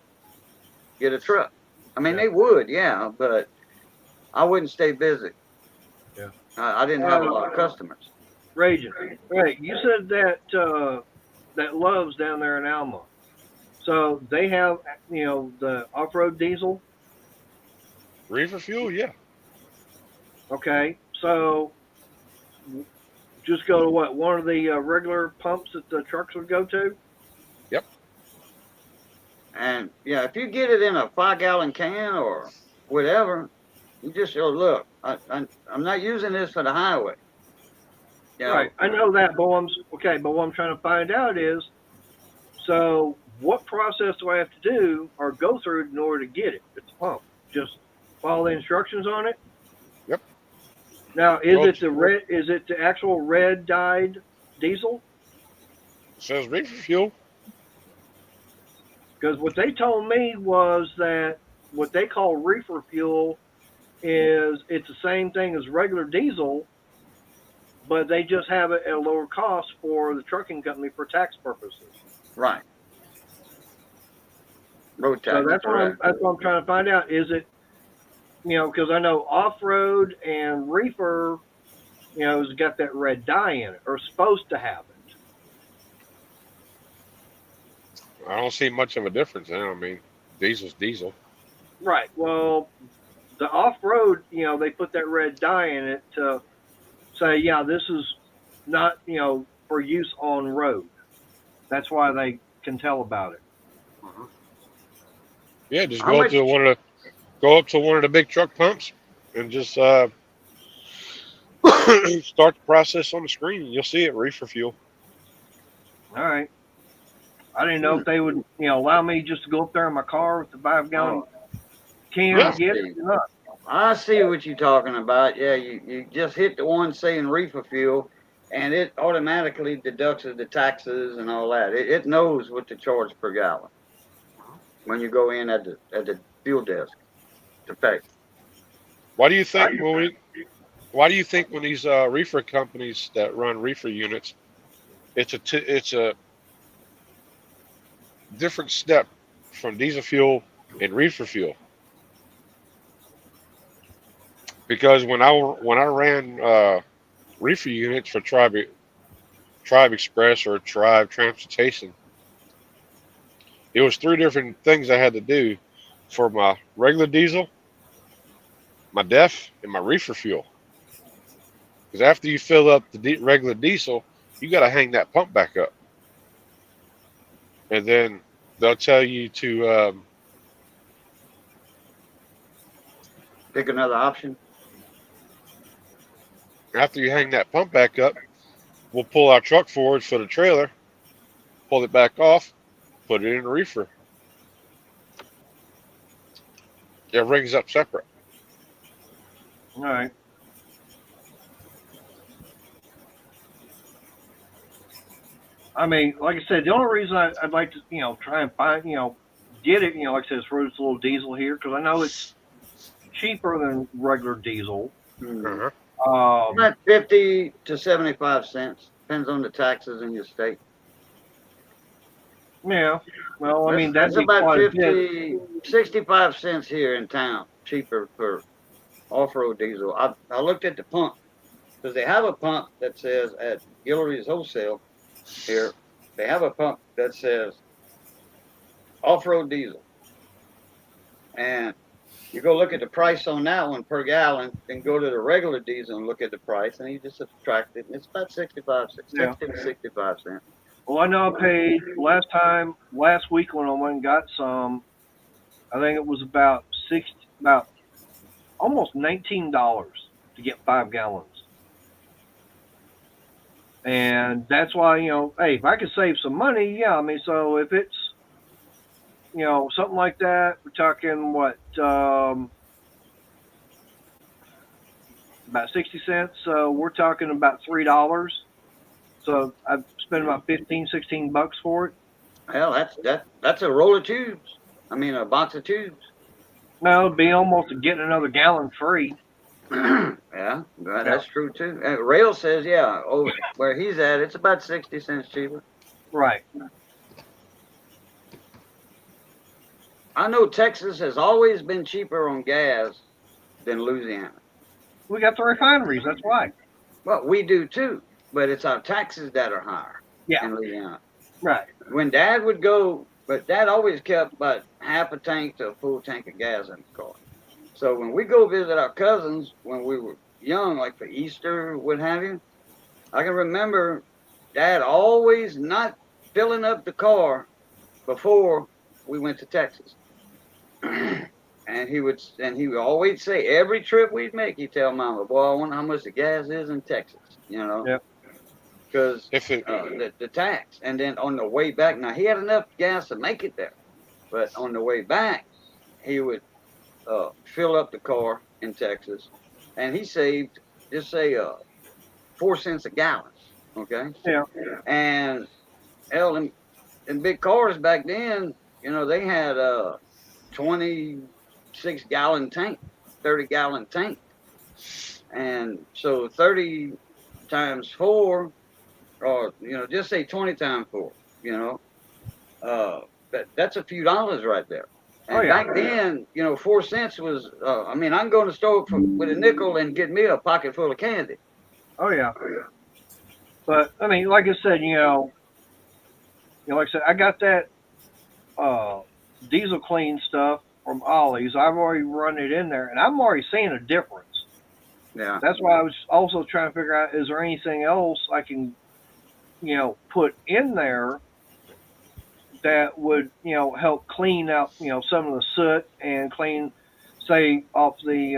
B: get a truck. I mean, they would, yeah, but I wouldn't stay busy.
A: Yeah.
B: I didn't have a lot of customers.
A: Raging. Right. You said that Love's down there in Alma. So they have, the off-road diesel.
D: Reefer fuel, yeah.
A: Okay. So just go to what? One of the regular pumps that the trucks would go to?
D: Yep.
B: And, yeah, if you get it in a 5-gallon can or whatever, you just go, look, I'm not using this for the highway.
A: Right. I know that, but what I'm trying to find out is, so what process do I have to do or go through in order to get it? It's a pump. Just follow the instructions on it?
D: Yep.
A: Now, is it the actual red dyed diesel?
D: It says reefer fuel.
A: Because what they told me was that what they call reefer fuel it's the same thing as regular diesel, but they just have it at a lower cost for the trucking company for tax purposes.
B: Right. Road tax.
A: So that's what I'm trying to find out. Is it, because I know off-road and reefer, has got that red dye in it, or supposed to have it.
D: I don't see much of a difference there. I mean, diesel's diesel.
A: Right. Well, the off-road, they put that red dye in it to say, yeah, this is not, for use on road. That's why they can tell about it.
D: Yeah, just go up to one of the big truck pumps and just start the process on the screen. You'll see it, reefer fuel.
A: All right. I didn't know if they would, allow me just to go up there in my car with the 5-gallon can and get it or not.
B: I see what you're talking about. Yeah, you just hit the one saying reefer fuel, and it automatically deducts the taxes and all that. It knows what to charge per gallon when you go in at the fuel desk to pay.
D: Why do you think when these reefer companies that run reefer units, it's a different step from diesel fuel and reefer fuel? Because when I ran reefer units for Tribe Express or Tribe Transportation, it was 3 different things I had to do for my regular diesel, my DEF, and my reefer fuel. Because after you fill up the regular diesel, you got to hang that pump back up, and then they'll tell you to
B: Pick another option.
D: After you hang that pump back up, we'll pull our truck forward for the trailer, pull it back off, put it in the reefer. It rings up separate.
A: All right. I mean, like I said, the only reason I'd like to, try and find, get it, like I said, is for this little diesel here because I know it's cheaper than regular diesel.
B: Hmm.
D: Uh-huh.
B: About 50 to 75 cents. Depends on the taxes in your state.
A: Yeah. Well, I mean, that'd
B: That's
A: be
B: about
A: quite a bit.
B: 65 cents here in town, cheaper for off-road diesel. I looked at the pump because they have a pump that says at Guillory's Wholesale here, they have a pump that says off-road diesel. And you go look at the price on that one per gallon, then go to the regular diesel and look at the price, and you just subtract it, and it's about 65 cents,
A: Yeah.
B: 60 to 65 cents.
A: Well, I know I paid last week when I went and got some. I think it was about almost $19 to get 5 gallons. And that's why, hey, if I could save some money, yeah. I mean, so if it's, something like that, we're talking what, about 60 cents. So we're talking about $3. So I've spent about 15, $16 for it.
B: Hell, that's a roll of tubes. I mean, a box of tubes.
A: No, it'd be almost getting another gallon free.
B: Yeah, that's true too. Rail says, yeah, where he's at, it's about 60 cents cheaper.
A: Right.
B: I know Texas has always been cheaper on gas than Louisiana.
A: We got the refineries. That's why.
B: Well, we do too, but it's our taxes that are higher
A: Yeah.
B: in Louisiana.
A: Right.
B: When Dad would go, but Dad always kept about half a tank to a full tank of gas in the car. So when we go visit our cousins when we were young, like for Easter, what have you, I can remember Dad always not filling up the car before we went to Texas. And he would always say every trip we'd make, he'd tell Mama, "Boy, I wonder how much the gas is in Texas,"
A: Yep.
B: because
D: If it,
B: the tax. And then on the way back, now he had enough gas to make it there, but on the way back, he would fill up the car in Texas, and he saved just say 4 cents a gallon. Okay.
A: Yeah.
B: And hell, in big cars back then, they had 26-gallon tank, 30-gallon tank, and so 30 times 4, or just say 20 times 4, that's a few dollars right there. And back then, 4 cents was, I mean, I can go to the store with a nickel and get me a pocket full of candy.
A: Oh yeah. But I mean, like I said, like I said, I got that diesel clean stuff from Ollie's. I've already run it in there, and I'm already seeing a difference.
B: Yeah.
A: That's why I was also trying to figure out, is there anything else I can, put in there that would, help clean out, some of the soot and clean, say, off the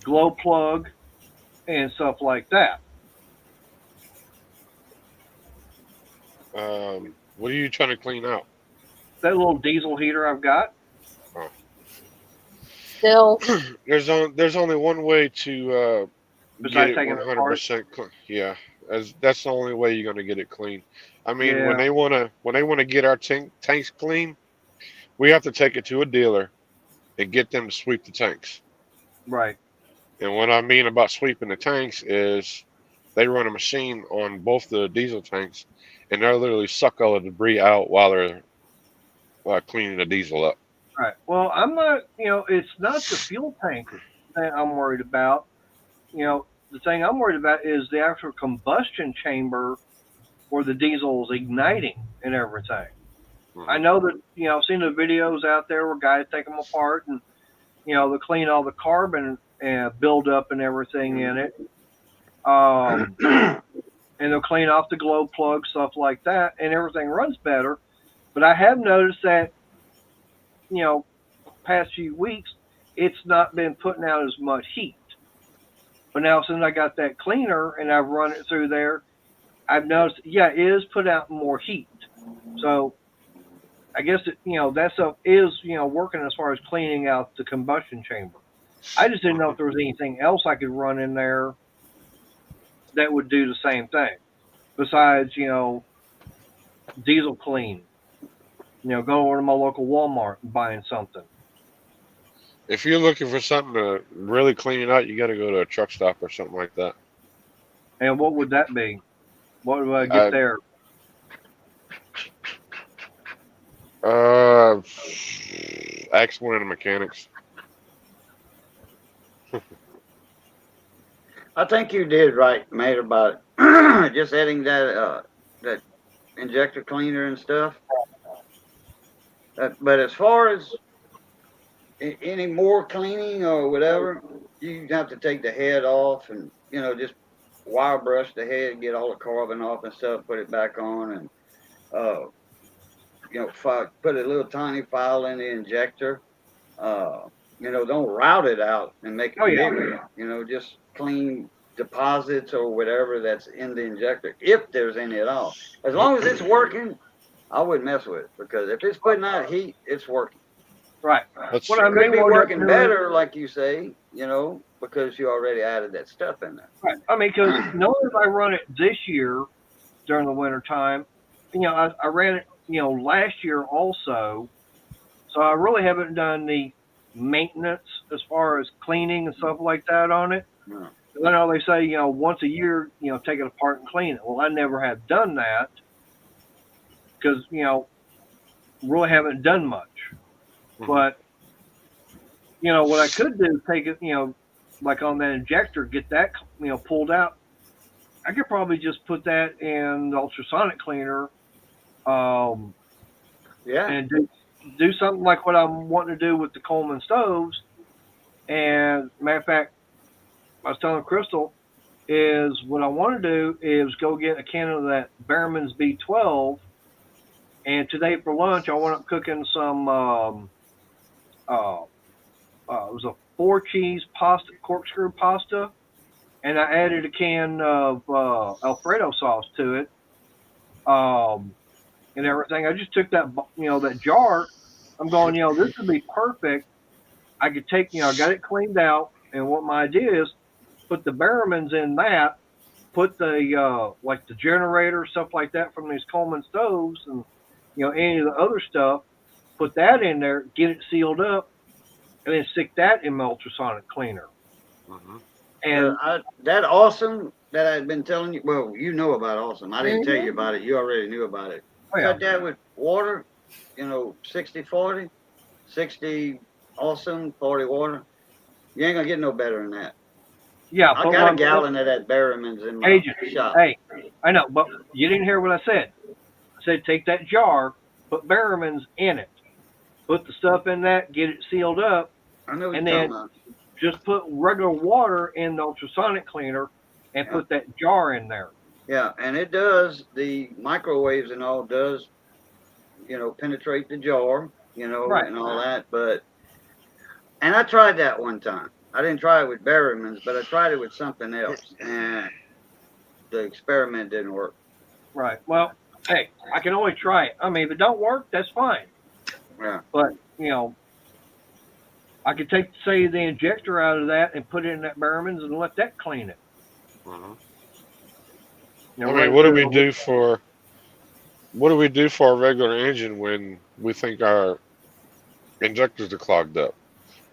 A: glow plug and stuff like that.
D: what are you trying to clean out?
A: That little diesel heater I've got.
D: Oh.
C: Still,
D: There's only one way to get
A: Besides
D: it
A: taking it apart.
D: 100% clean. Yeah, that's the only way you're gonna get it clean. I mean, when
A: Yeah.
D: they wanna get our tanks clean, we have to take it to a dealer and get them to sweep the tanks.
A: Right.
D: And what I mean about sweeping the tanks is they run a machine on both the diesel tanks, and they'll literally suck all the debris out while they're cleaning the diesel up.
A: Right. Well, I'm not, it's not the fuel tank that I'm worried about. The thing I'm worried about is the actual combustion chamber where the diesel is igniting and everything. I
D: Mhm.
A: know that, I've seen the videos out there where guys take them apart and, they clean all the carbon and build up and everything in it. And they'll clean off the glow plug, stuff like that, and everything runs better. But I have noticed that, past few weeks, it's not been putting out as much heat. But now since I got that cleaner and I've run it through there, I've noticed, yeah, it is put out more heat. So I guess that stuff is, working as far as cleaning out the combustion chamber. I just didn't know if there was anything else I could run in there that would do the same thing besides, diesel clean. Going over to my local Walmart and buying something.
D: If you're looking for something to really clean it out, you got to go to a truck stop or something like that.
A: And what would that be? What do I get
D: Uh,
A: there?
D: Ask one of the mechanics.
B: I think you did right, mate, about just adding that injector cleaner and stuff. But as far as any more cleaning or whatever, you have to take the head off and just wire brush the head, get all the carbon off and stuff, put it back on, and uh, put a little tiny file in the injector. Don't route it out and make it bigger. Just clean deposits or whatever that's in the injector, if there's any at all. As long as it's working, I wouldn't mess with it, because if it's putting out heat, it's working.
A: Right.
B: What I may be working better, like you say, because you already added that stuff in there.
A: Right. I mean, because knowing if I run it this year during the winter time, I ran it, last year also. So I really haven't done the maintenance as far as cleaning and stuff like that on it.
B: No.
A: I know they say, once a year, take it apart and clean it. Well, I never have done that because, really haven't done much. But, what I could do is take it, like on that injector, get that, pulled out. I could probably just put that in the ultrasonic cleaner. And do something like what I'm wanting to do with the Coleman stoves. And matter of fact, I was telling Crystal is what I want to do is go get a can of that Behrman's B12. And today for lunch, I went up cooking some, it was a 4-cheese pasta, corkscrew pasta. And I added a can of Alfredo sauce to it. And everything. I just took that, that jar. I'm going, this would be perfect. I could take, I got it cleaned out. And what my idea is, put the Behrman's in that, put the, like the generator, stuff like that from these Coleman stoves and, any of the other stuff, put that in there, get it sealed up, and then stick that in my ultrasonic cleaner.
B: Mm-hmm. And that Awesome that I had been telling you, well, you know about Awesome. I didn't tell you about it. You already knew about it. Cut that with water, 60-40, 60 Awesome, 40 water. You ain't gonna get no better than that.
A: Yeah,
B: I got a gallon of that Behrman's in my shop.
A: Hey, I know, but you didn't hear what I said. I said take that jar, put Behrman's in it, put the stuff in that, get it sealed up, and then just put regular water in the ultrasonic cleaner and put that jar in there.
B: Yeah, and it does, the microwaves and all does, penetrate the jar, and all that. And I tried that one time. I didn't try it with Behrman's, but I tried it with something else, and the experiment didn't work.
A: Right. Well, hey, I can only try it. I mean, if it don't work, that's fine.
B: Yeah.
A: But, I could take, say, the injector out of that and put it in that Behrman's and let that clean it.
D: Mm-hmm. What do we do for our regular engine when we think our injectors are clogged up?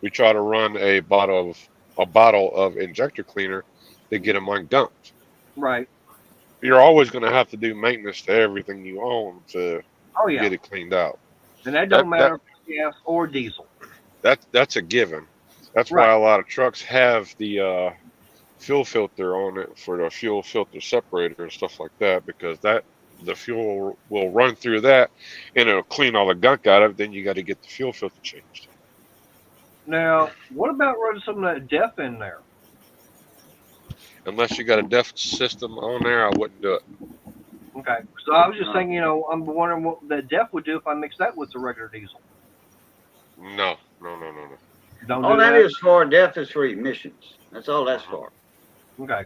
D: We try to run a bottle of injector cleaner to get them ungunked.
A: Right.
D: You're always going to have to do maintenance to everything you own to get it cleaned out.
A: And that don't matter if it's gas or diesel.
D: That's a given. That's why a lot of trucks have the fuel filter on it for the fuel filter separator and stuff like that, because the fuel will run through that and it'll clean all the gunk out of it. Then you got to get the fuel filter changed.
A: Now, what about running some of that DEF in there?
D: Unless you got a DEF system on there, I wouldn't do it.
A: Okay, so I was just thinking, I'm wondering what that DEF would do if I mix that with the regular diesel.
D: No.
A: Don't
B: all
A: do
B: that is for, DEF is for emissions. That's all that's for.
A: Okay.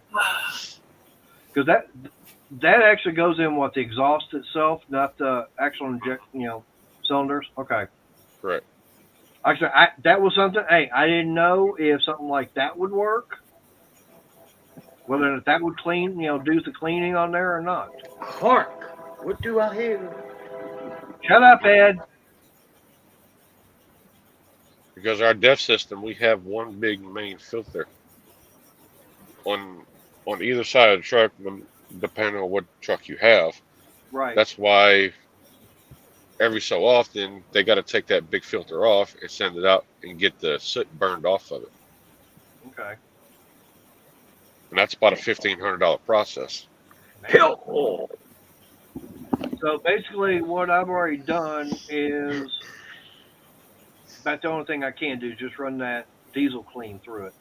A: Because that actually goes in the exhaust itself, not the actual cylinders. Okay.
D: Correct.
A: Like I said, that was something. Hey, I didn't know if something like that would work. Whether that would clean, do the cleaning on there or not.
B: Hark! What do I hear?
A: Shut up, Ed.
D: Because our def system, we have one big main filter on either side of the truck, depending on what truck you have.
A: Right.
D: That's why every so often they got to take that big filter off and send it out and get the soot burned off of it.
A: Okay.
D: And that's about a $1,500 process.
B: Hell!
A: So basically, what I've already done is about the only thing I can do. Just run that diesel clean through it.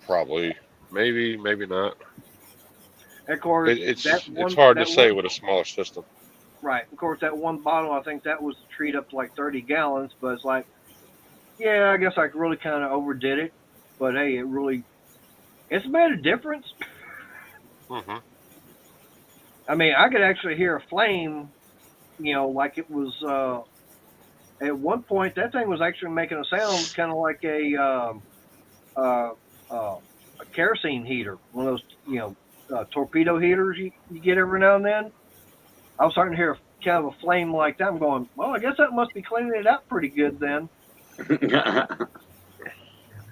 D: Probably, maybe not.
A: Of course,
D: it's hard to say with a smaller system.
A: Right. Of course, that one bottle, I think that was to treat up to like 30 gallons. But it's like, yeah, I guess I really kind of overdid it. But hey, it's made a difference.
D: Mm-hmm.
A: I mean, I could actually hear a flame, like it was, at one point, that thing was actually making a sound kind of like uh, a kerosene heater, one of those, torpedo heaters you get every now and then. I was starting to hear kind of a flame like that. I'm going, well, I guess that must be cleaning it out pretty good then.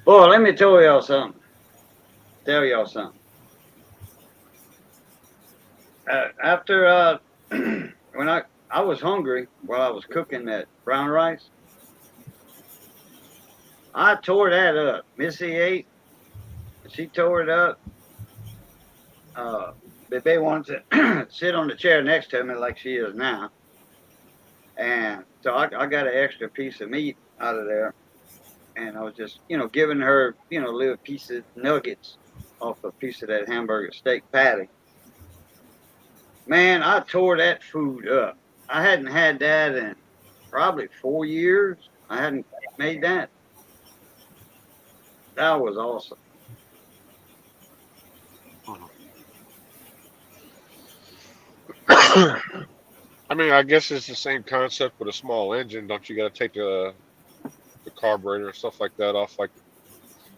B: Boy, let me tell y'all something. After when I was hungry while I was cooking that brown rice, I tore that up. Missy ate. She tore it up. Bebe wanted to sit on the chair next to me like she is now. And so I got an extra piece of meat out of there. And I was just, giving her, little piece of nuggets off a piece of that hamburger steak patty. Man, I tore that food up. I hadn't had that in probably 4 years. I hadn't made that. That was awesome.
D: I mean, I guess it's the same concept with a small engine. Don't you got to take the carburetor and stuff like that off,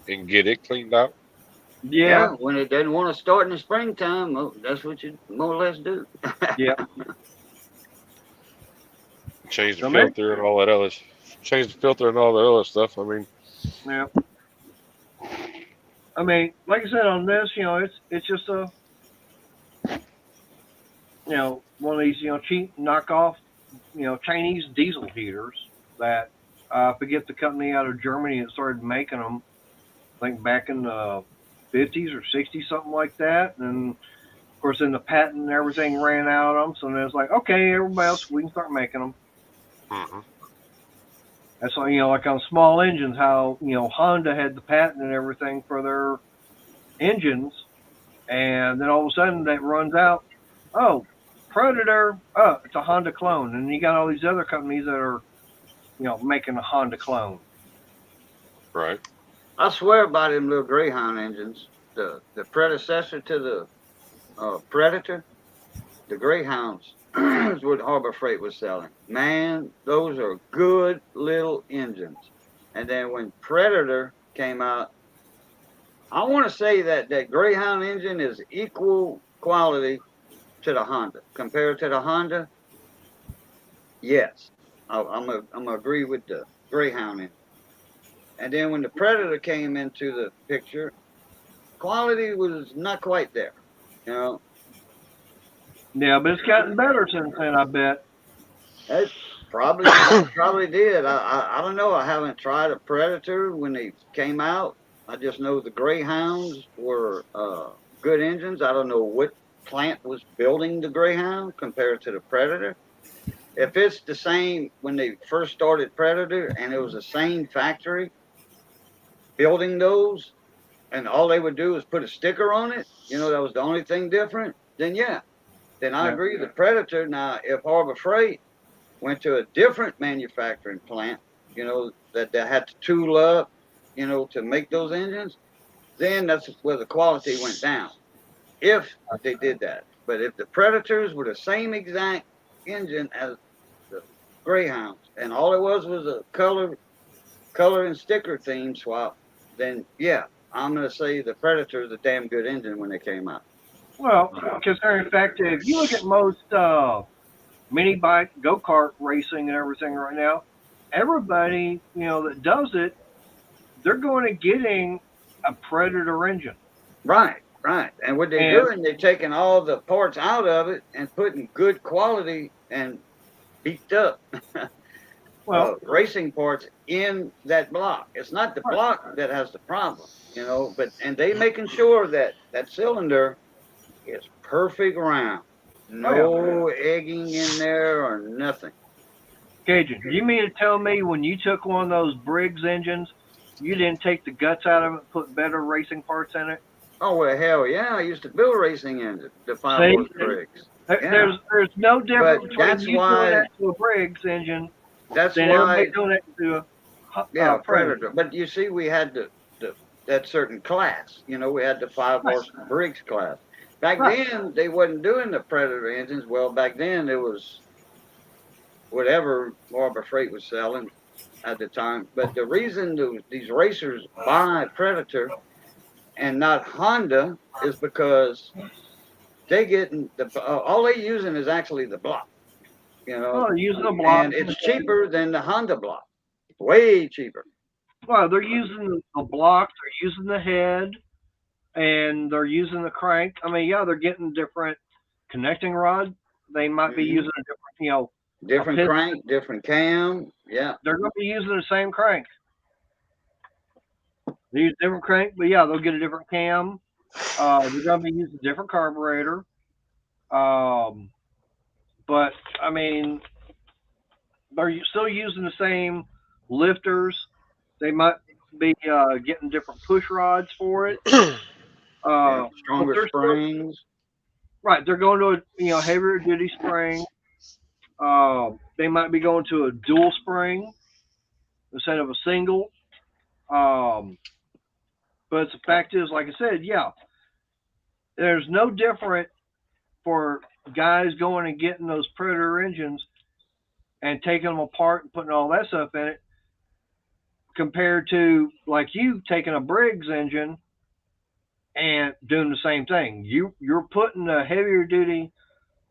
D: and get it cleaned out?
A: Yeah.
B: When it doesn't want to start in the springtime, well, that's what you more or less do.
A: Yeah.
D: Change the filter and all that other. Change the filter and all that other stuff. I mean.
A: Yeah. I mean, like I said on this, it's just a, one of these, cheap knockoff, Chinese diesel heaters that I forget the company out of Germany that started making them. I think back in the 50s or 60s, something like that. And of course, then the patent and everything ran out of them. So then it's like, okay, everybody else, we can start making them.
D: Mm-hmm.
A: That's why, like on small engines, how, Honda had the patent and everything for their engines. And then all of a sudden that runs out. Oh, Predator. Oh, it's a Honda clone. And you got all these other companies that are, making a Honda clone.
D: Right.
B: I swear by them little Greyhound engines, the predecessor to the Predator, the Greyhounds is what Harbor Freight was selling. Man, those are good little engines. And then when Predator came out, I want to say that Greyhound engine is equal quality to the Honda. Compared to the Honda, yes. I'm gonna agree with the Greyhound engine. And then when the Predator came into the picture, quality was not quite there.
A: Yeah, but it's gotten better since then, I bet.
B: It probably did. I don't know. I haven't tried a Predator when they came out. I just know the Greyhounds were good engines. I don't know what plant was building the Greyhound compared to the Predator. If it's the same when they first started Predator and it was the same factory building those, and all they would do is put a sticker on it, that was the only thing different, then yeah. Then I agree the Predator. Now, if Harbor Freight went to a different manufacturing plant, that they had to tool up, to make those engines, then that's where the quality went down. If they did that. But if the Predators were the same exact engine as the Greyhounds, and all it was a color and sticker theme swap, then yeah, I'm gonna say the Predator is a damn good engine when they came out.
A: Well, considering the fact that if you look at most mini bike go kart racing and everything right now, everybody that does it, they're going to getting a Predator engine.
B: Right. And what they're doing, they're taking all the parts out of it and putting good quality and beat up racing parts in that block. It's not the block that has the problem, and they making sure that cylinder is perfect round. No egging in there or nothing.
A: Cajun, do you mean to tell me when you took one of those Briggs engines, you didn't take the guts out of it and put better racing parts in it?
B: Oh, well, hell yeah. I used to build racing engines, the 5-horse Briggs.
A: There's no difference between you doing that to a Briggs engine than everybody doing that to a Predator.
B: But you see, we had that certain class. We had the 5-horse Briggs class. Back then, they wasn't doing the Predator engines. Well, back then, it was whatever Harbor Freight was selling at the time. But the reason these racers buy Predator and not Honda is because they getting all they using is actually the block,
A: using the block,
B: and it's cheaper than the Honda block, way cheaper.
A: Well, they're using the block, they're using the head, and they're using the crank. I mean, they're getting different connecting rod. They might be using a different,
B: different crank, different cam. Yeah,
A: they're going to be using the same crank. They use different crank, but they'll get a different cam. They're going to be using a different carburetor. But I mean, they're still using the same lifters. They might be getting different push rods for it.
B: Stronger springs.
A: Right, they're going to a heavier duty spring. They might be going to a dual spring instead of a single. But the fact is, like I said, there's no different for guys going and getting those Predator engines and taking them apart and putting all that stuff in it compared to like you taking a Briggs engine and doing the same thing. You're putting the heavier duty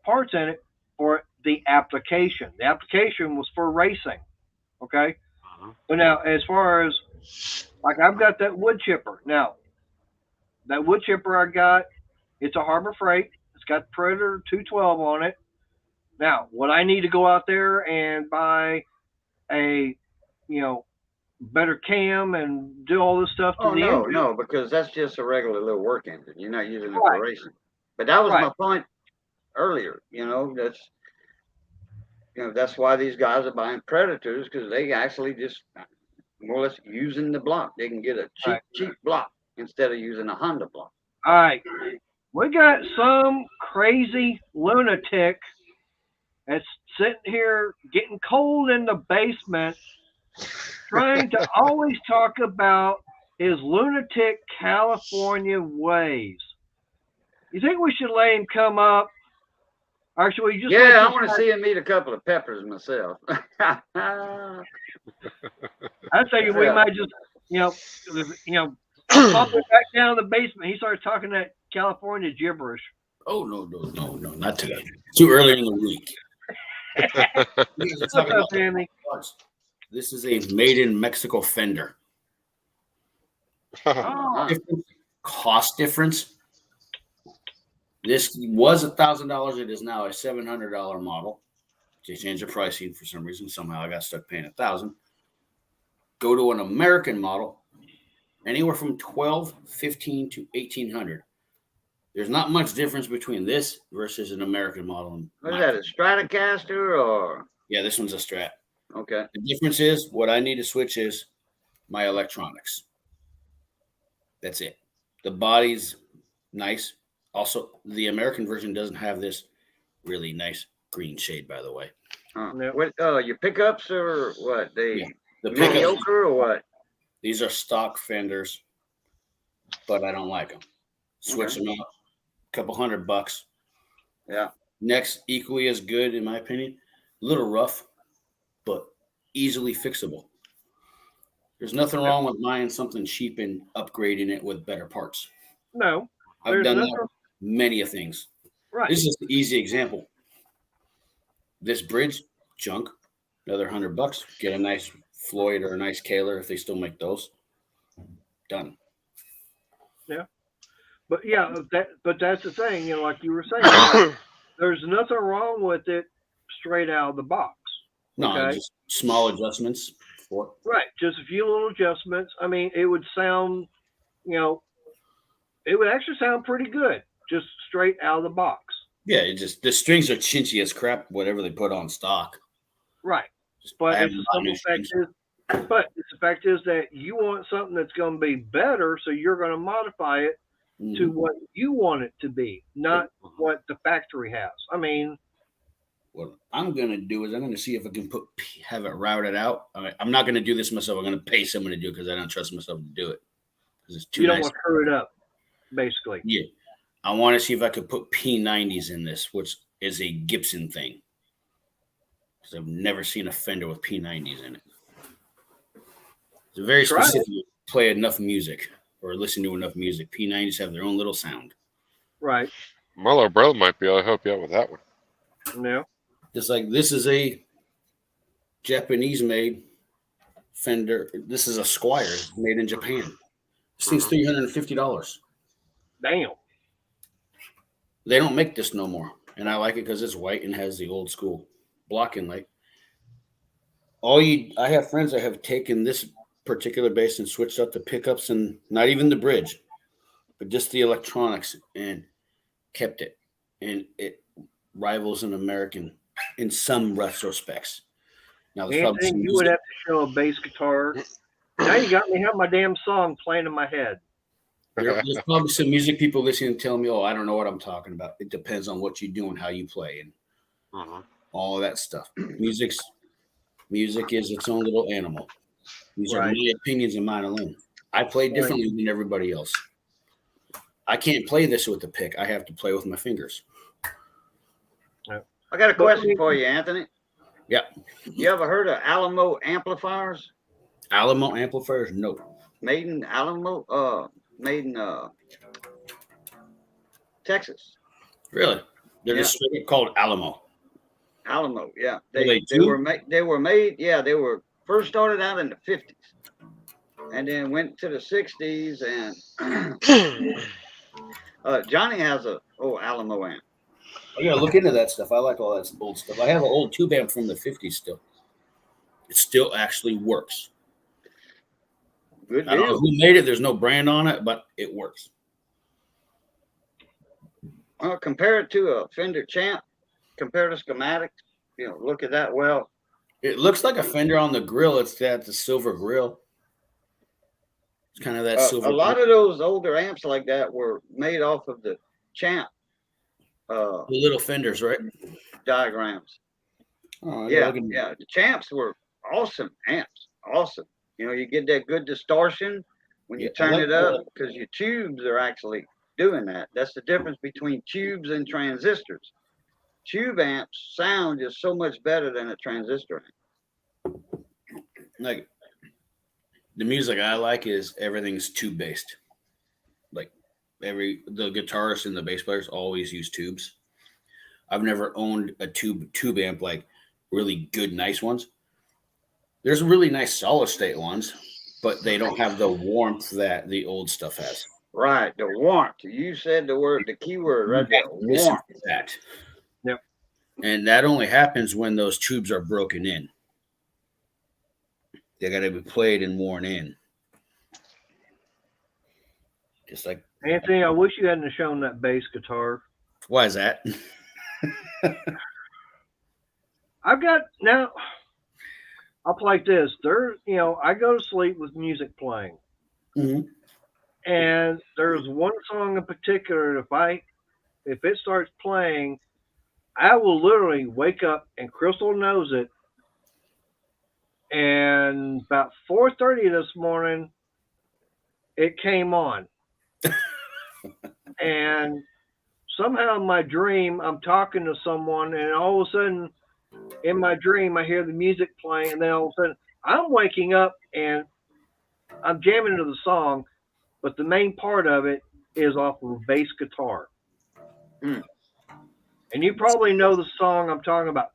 A: parts in it for the application. The application was for racing, okay? But now, as far as like I've got that wood chipper. Now, that wood chipper I got, it's a Harbor Freight. It's got Predator 212 on it. Now, would I need to go out there and buy a, better cam and do all this stuff to the engine?
B: No, because that's just a regular little work engine. You're not using it for racing. But that was my point earlier. That's why these guys are buying Predators, because they actually just more or less using the block. They can get a cheap block instead of using a Honda block.
A: All right. We got some crazy lunatic that's sitting here getting cold in the basement trying to always talk about his lunatic California ways. You think we should let him come up? Or should we just
B: I want to see him eat a couple of peppers myself.
A: I think we might just, pop it back down in the basement. He started talking that California gibberish.
E: Oh, no, not today. Too early in the week.
A: What's up, Sammy?
E: This is a made in Mexico fender. Cost difference. This was $1,000. It is now a $700 model. They changed the pricing for some reason. Somehow I got stuck paying $1,000. Go to an American model, anywhere from $1,200, $1,500 to $1,800. There's not much difference between this versus an American model.
B: What is that, a Stratocaster or?
E: Yeah, this one's a Strat.
B: Okay.
E: The difference is what I need to switch is my electronics. That's it. The body's nice. Also, the American version doesn't have this really nice green shade, by the way.
B: What? Your pickups or what? The
E: pickups
B: or what?
E: These are stock fenders, but I don't like them. Switch them out. A couple $100.
B: Yeah.
E: Next, equally as good, in my opinion. A little rough. but easily fixable. There's nothing wrong with buying something cheap and upgrading it with better parts.
A: No,
E: I've done that with many of things.
A: Right.
E: This is an easy example. This bridge, junk, another $100. Get a nice Floyd or a nice Kaler if they still make those. Done.
A: Yeah. But that's the thing, like you were saying, there's nothing wrong with it straight out of the box.
E: No,
A: okay?
E: Just small adjustments for it.
A: Right, just a few little adjustments. I mean, it would sound, it would actually sound pretty good, just straight out of the box.
E: Yeah, the strings are chinchy as crap, whatever they put on stock.
A: Right, but the fact is that you want something that's going to be better, so you're going to modify it to what you want it to be, not what the factory has. I mean,
E: what I'm going to do is I'm going to see if I can have it routed out. I'm not going to do this myself. I'm going to pay someone to do it because I don't trust myself to do it. It's too
A: you don't want to screw it up, basically.
E: Yeah. I want to see if I could put P90s in this, which is a Gibson thing. Because I've never seen a Fender with P90s in it. It's a very specific play enough music or listen to enough music. P90s have their own little sound.
A: Right.
D: My little brother might be able to help you out with that one.
A: No.
E: Just like this is a Japanese-made Fender. This is a Squire made in Japan. This thing's $350.
A: Damn.
E: They don't make this no more. And I like it because it's white and has the old school block inlay. I have friends that have taken this particular bass and switched up the pickups and not even the bridge, but just the electronics and kept it. And it rivals an American in some retrospects. Now,
A: Anthony, you would have to show a bass guitar. Now you got me have my damn song playing in my head.
E: There's probably some music people listening and telling me, "Oh, I don't know what I'm talking about." It depends on what you do and how you play and all of that stuff. Music is its own little animal. These are my opinions and mine alone. I play differently than everybody else. I can't play this with the pick. I have to play with my fingers.
B: I got a question for you, Anthony.
E: Yeah.
B: You ever heard of Alamo amplifiers?
E: Alamo amplifiers? No.
B: Made in Texas.
E: Really? They're just called Alamo.
B: Alamo, yeah. They were made. Yeah, they were first started out in the 50s, and then went to the 60s. And Johnny has a Alamo amp.
E: I gotta look into that stuff. I like all that old stuff. I have an old tube amp from the 50s still. It still actually works.
B: Good deal.
E: I don't know who made it. There's no brand on it, but it works.
B: Well, compare it to a Fender Champ. Compare the schematics. Look at that. Well,
E: it looks like a Fender on the grill. It's got the silver grill. It's kind of that silver.
B: A lot of those older amps like that were made off of the Champ.
E: The little Fenders, right?
B: Diagrams.
E: Oh,
B: yeah. The Champs were awesome amps. Awesome. You get that good distortion when you turn it up because your tubes are actually doing that. That's the difference between tubes and transistors. Tube amps sound just so much better than a transistor amp.
E: Like the music I like is everything's tube based. Like the guitarists and the bass players always use tubes. I've never owned a tube amp, like really good, nice ones. There's really nice solid state ones, but they don't have the warmth that the old stuff has.
B: Right, the warmth. You said the key word right there. Warmth.
E: That.
A: Yep.
E: And that only happens when those tubes are broken in. They got to be played and worn in. Just like
A: Anthony, I wish you hadn't shown that bass guitar.
E: Why is that?
A: Up like this. I go to sleep with music playing.
E: Mm-hmm.
A: And there's one song in particular, if it starts playing, I will literally wake up and Crystal knows it. And about 4:30 this morning, it came on. And somehow in my dream, I'm talking to someone, and all of a sudden, in my dream, I hear the music playing, and then all of a sudden, I'm waking up and I'm jamming to the song, but the main part of it is off of a bass guitar.
B: Hmm.
A: And you probably know the song I'm talking about.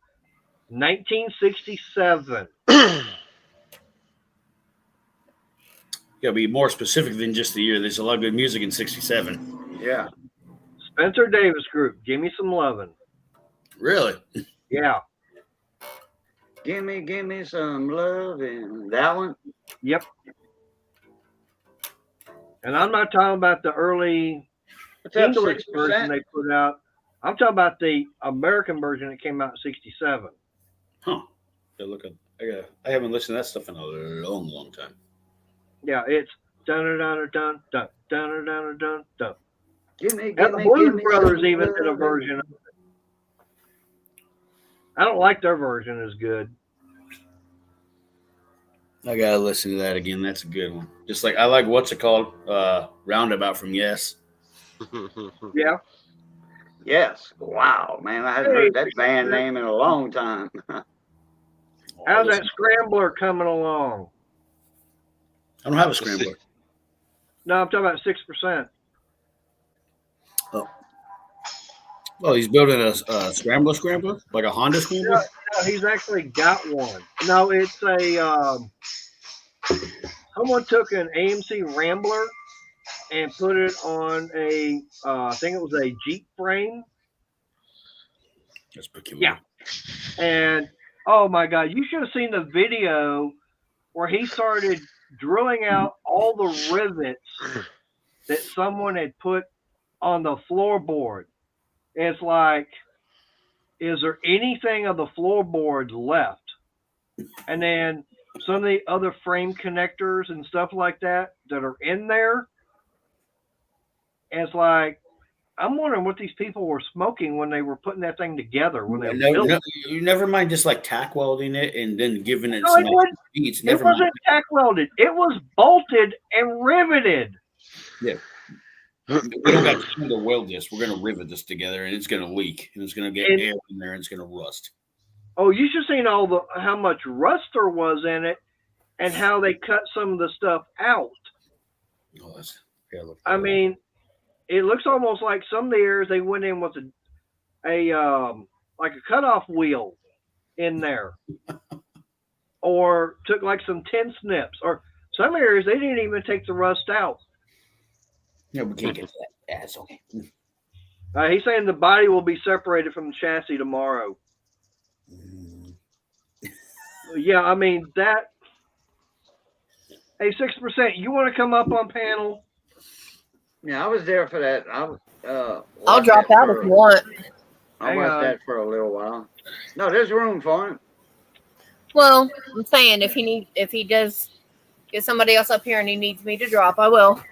A: 1967.
E: Gotta be more specific than just the year. There's a lot of good music in '67.
B: Yeah.
A: Spencer Davis Group. Give me some lovin'.
E: Really?
A: Yeah.
B: Give me some love and that one.
A: Yep. And I'm not talking about the early
B: What's up,
A: English version
B: 6%?
A: they put out. I'm talking about the American version that came out in '67.
E: Huh. Look up. I haven't listened to that stuff in a long time.
A: Yeah, it's dun dun dun dun dun dun dun dun dun.
B: Give me,
A: And
B: give
A: the
B: me,
A: Blues
B: give me
A: Brothers
B: some
A: even did a
B: love.
A: version of it. I don't like their version as good.
E: I gotta listen to that again. That's a good one. Just like I like what's it called? Roundabout from Yes.
A: Yeah.
B: Yes. Wow, man. I haven't heard that band name in a long time.
A: How's that Scrambler coming along?
E: I don't have a Scrambler.
A: No, I'm talking about 6%.
E: Oh, he's building a scrambler, like a Honda Scrambler.
A: No, he's actually got one. No, it's a someone took an AMC Rambler and put it on a I think it was a Jeep frame.
E: That's peculiar.
A: Yeah. And oh my God, you should have seen the video where he started drilling out all the rivets that someone had put on the floorboard. It's like, is there anything of the floorboard left? And then some of the other frame connectors and stuff like that are in there. And it's like, I'm wondering what these people were smoking when they were putting that thing together. When they were building.
E: You never mind just like tack welding it and then giving it
A: No,
E: some
A: it wasn't tack welded. It was bolted and riveted.
E: Yeah. We don't got time to weld this. We're going to rivet this together, and it's going to leak, and it's going to get air in there, and it's going to rust.
A: Oh, you should have seen how much rust there was in it, and how they cut some of the stuff out.
E: Oh,
A: I mean, it looks almost like some of the areas they went in with a like a cutoff wheel in there, or took like some tin snips, or some areas they didn't even take the rust out.
E: No, we can't get that. Yeah, it's okay.
A: He's saying the body will be separated from the chassis tomorrow. Yeah, I mean that. Hey, 6%, you want to come up on panel?
B: Yeah, I was there for that.
C: I'll drop out if you want.
B: I watched that for a little while. No, there's room for him.
C: Well, I'm saying if he does get somebody else up here and he needs me to drop, I will.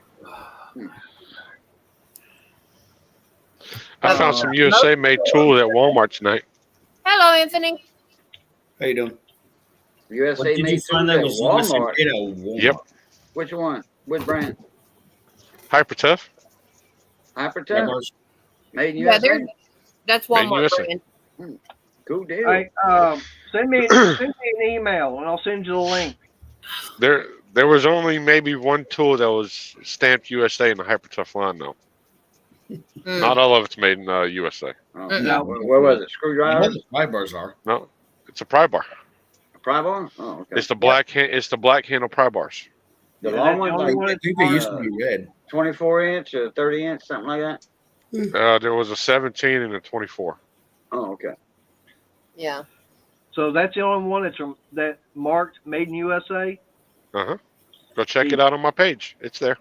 D: I found some USA made tools at Walmart tonight.
C: Hello, Anthony.
E: How you doing?
B: USA
E: What did
B: made
E: you find
B: tools
E: that
B: at
E: was USA
B: Walmart.
E: made at Walmart?
D: Yep.
B: Which one? Which brand?
D: Hyper Tough.
B: Hypertough? Made in
C: Yeah,
B: USA?
C: that's Walmart
D: USA.
C: brand.
B: Cool deal.
A: Hey, send me an email and I'll send you the link.
D: There was only maybe one tool that was stamped USA in the Hyper Tough line, though. Not all of it's made in USA.
B: Oh, no, what was it? Screwdriver?
E: The pry bars are.
D: No, it's a pry bar.
B: A pry bar? Oh, okay.
D: It's the black it's the black handle pry bars.
B: The
A: Yeah,
B: long
A: that's
B: ones,
A: the only
B: like
A: one
E: I think they used to be red.
B: 24 inch or 30 inch, something like that?
D: There was a 17 and a 24.
B: Oh, okay.
C: Yeah.
A: So that's the only one that marked made in USA?
D: Go check it out on my page. It's there.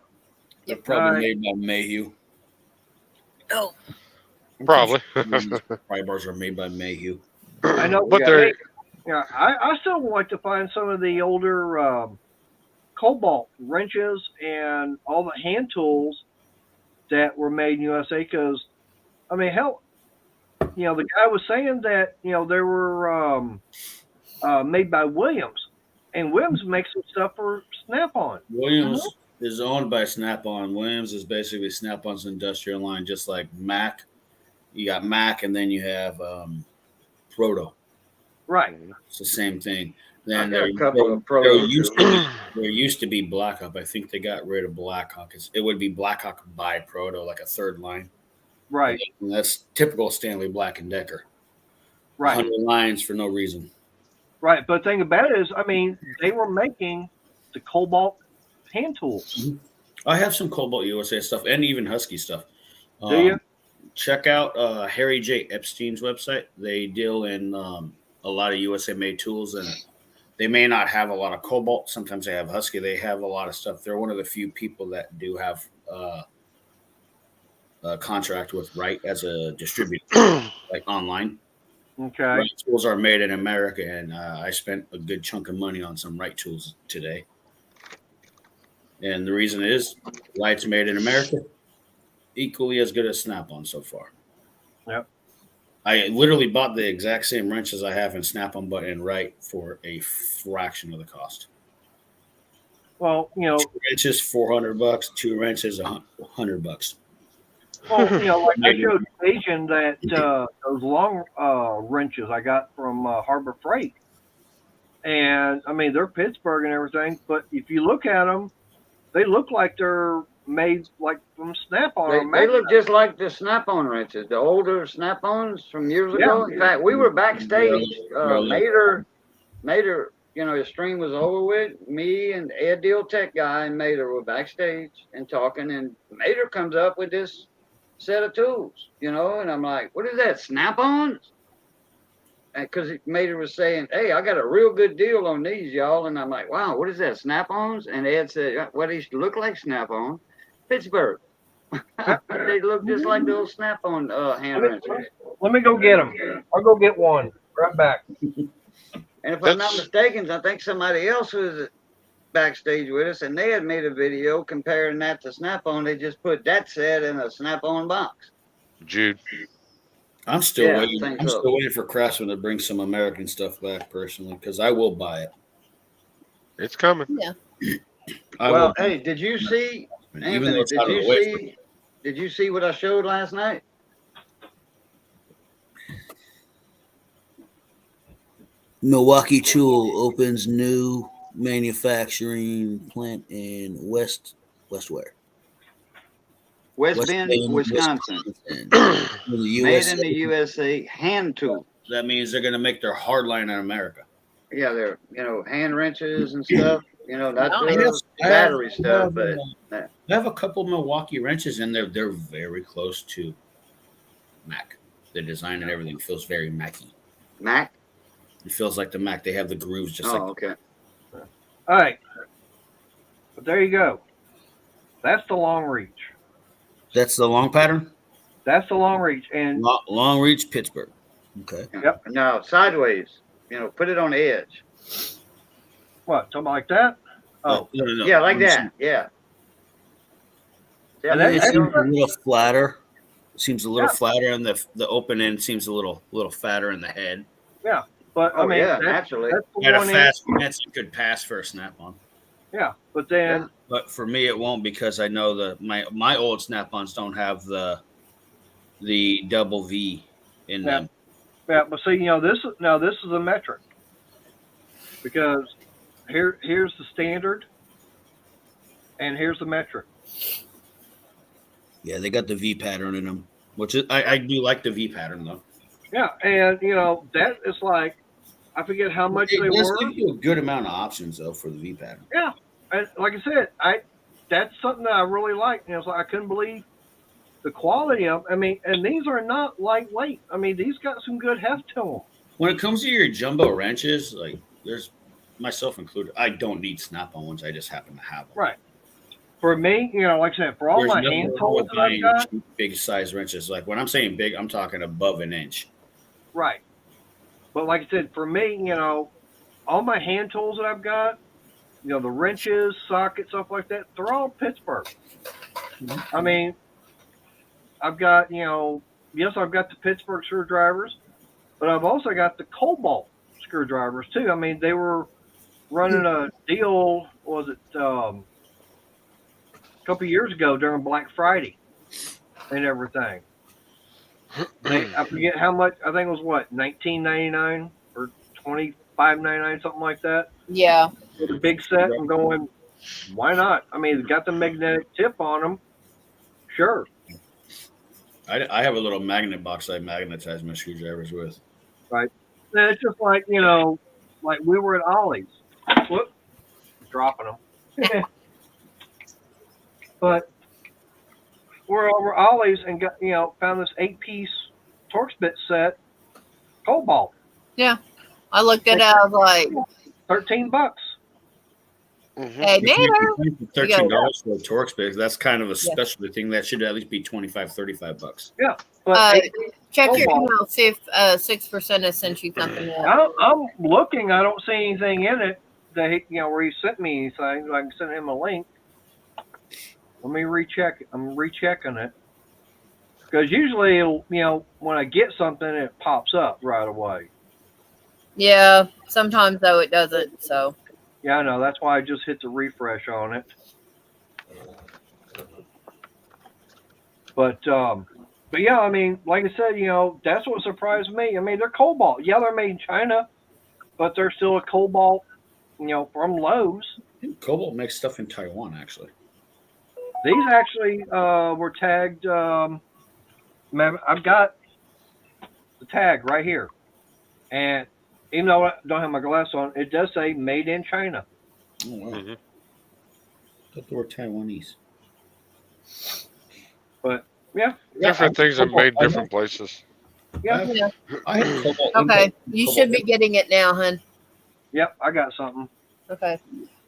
E: They're probably made by Mayhew.
C: Oh.
D: Probably.
E: Pry bars are made by Mayhew.
A: I know,
D: But they're
A: yeah, I still would like to find some of the older Cobalt wrenches and all the hand tools that were made in USA. Because, I mean, hell, the guy was saying that they were made by Williams, and Williams makes some stuff for Snap-on.
E: Williams is owned by Snap-on. Williams is basically Snap-on's industrial line, just like Mac. You got Mac, and then you have Proto.
A: Right.
E: It's the same thing.
B: I
E: Then
B: got a couple of pros.
E: there used to be Blackhawk. I think they got rid of Blackhawk. It would be Blackhawk by Proto, like a third line.
A: Right.
E: And that's typical Stanley Black and Decker.
A: Right.
E: 100 lines for no reason.
A: Right. But the thing about it is, I mean, they were making the Cobalt hand tools.
E: I have some Cobalt USA stuff and even Husky stuff.
A: Do you?
E: Check out Harry J. Epstein's website. They deal in a lot of USA made tools, and they may not have a lot of Cobalt. Sometimes they have Husky. They have a lot of stuff. They're one of the few people that do have a contract with Wright as a distributor, like online.
A: Okay.
E: Wright tools are made in America, and I spent a good chunk of money on some Wright tools today. And the reason is Wright's made in America, equally as good as Snap-on so far.
A: Yep.
E: I literally bought the exact same wrenches I have in Snap-on, but in Wright for a fraction of the cost.
A: Well,
E: 2 wrenches, $400. 2 wrenches, $100.
A: Well, like I showed Asian that those long wrenches I got from Harbor Freight, and I mean they're Pittsburgh and everything, but if you look at them, they look like they're made like from Snap-on.
B: They look just like the Snap-on wrenches, the older Snap-ons from years ago. In fact, we were backstage. Mater, his stream was over with. Me and Ed Deal Tech guy and Mater were backstage and talking, and Mater comes up with this set of tools, and I'm like, what is that, Snap-ons? Because Mater was saying, hey, I got a real good deal on these, y'all. And I'm like, wow, what is that, Snap-ons? And Ed said, what these look like Snap-on? Pittsburgh. They look just like those Snap-on hand wrenches.
A: Let me go get them. I'll go get one. Right back.
B: And if I'm not mistaken, I think somebody else was backstage with us, and they had made a video comparing that to Snap-on. They just put that set in a Snap-on box.
D: Jude.
E: I'm still waiting. I'm still waiting for Craftsman to bring some American stuff back, personally, because I will buy it.
D: It's coming.
C: Yeah.
B: Well, hey, did you see? Anthony, did you see what I showed last night?
E: Milwaukee Tool opens new manufacturing plant in West Bend, Wisconsin. Made in the USA, hand tool. That means they're going to make their hardline in America. Yeah, they're hand wrenches and stuff. Not the battery stuff, but I have a couple of Milwaukee wrenches, and they're very close to Mac. The design and everything feels very Mac-y. Mac? It feels like the Mac. They have the grooves just like.
B: Okay.
A: All right. But there you go. That's the long reach.
E: That's the long pattern?
A: That's the long reach. And
E: long reach Pittsburgh. Okay.
A: Yep.
B: Now, sideways. Put it on the edge.
A: What? Something like that? Oh.
E: No.
B: Yeah, like that. Yeah.
E: It seems a little flatter. It seems a little flatter, and the open end seems a little fatter in the head.
A: Yeah. But I mean,
B: naturally.
E: At a fast that's a good pass for a Snap-on.
A: Yeah, but then.
B: Yeah.
E: But for me, it won't, because I know my old Snap-ons don't have the double V in them.
A: Yeah, but see, this is a metric, because here's the standard, and here's the metric.
E: Yeah, they got the V pattern in them, which is, I do like the V pattern though.
A: Yeah, and that is like, I forget how much they were.
E: Give you a good amount of options though for the V pattern.
A: Yeah, and like I said, that's something that I really like. It's like I couldn't believe the quality of. I mean, and these are not lightweight. I mean, these got some good heft to them.
E: When it comes to your jumbo wrenches, like there's myself included, I don't need Snap-on ones. I just happen to have them.
A: Right. For me, like I said, for all my hand tools that I've got,
E: big size wrenches. Like when I'm saying big, I'm talking above an inch.
A: Right. But like I said, for me, all my hand tools that I've got, the wrenches, sockets, stuff like that, they're all Pittsburgh. Mm-hmm. I mean, I've got, yes, I've got the Pittsburgh screwdrivers, but I've also got the Cobalt screwdrivers too. I mean, they were running a deal, was it a couple of years ago during Black Friday and everything. I forget how much. I think it was $19.99 or $25.99, something like that.
C: Yeah.
A: With a big set. I'm going, why not? I mean, it's got the magnetic tip on them. Sure.
E: I have a little magnet box I magnetize my screwdrivers with.
A: Right. And it's just like, like we were at Ollie's. Whoop. Dropping them. But we're over Ollie's and got, found this 8-piece Torx bit set, Cobalt.
C: Yeah. I looked at it. I was like,
A: $13.
C: Hey, Nader.
E: $13 for a Torx bit. That's kind of a specialty thing. That should at least be $25, $35.
A: Yeah. But
C: check your email, see if 6% has sent you something.
A: I'm looking. I don't see anything in it that where he sent me anything. I can send him a link. Let me recheck it. I'm rechecking it because usually, when I get something, it pops up right away.
C: Yeah. Sometimes though it doesn't. So.
A: Yeah, I know. That's why I just hit the refresh on it. But yeah, I mean, like I said, that's what surprised me. I mean, they're Cobalt. Yeah, they're made in China, but they're still a Cobalt, from Lowe's.
E: Cobalt makes stuff in Taiwan, actually.
A: These actually were tagged. I've got the tag right here, and even though I don't have my glass on, it does say "Made in China."
E: Oh wow! I thought they were Taiwanese.
A: But yeah,
D: different things are made different places.
A: Yeah.
E: I have Cobalt.
C: Okay, you should be getting it now, hun.
A: Yep, I got something.
C: Okay.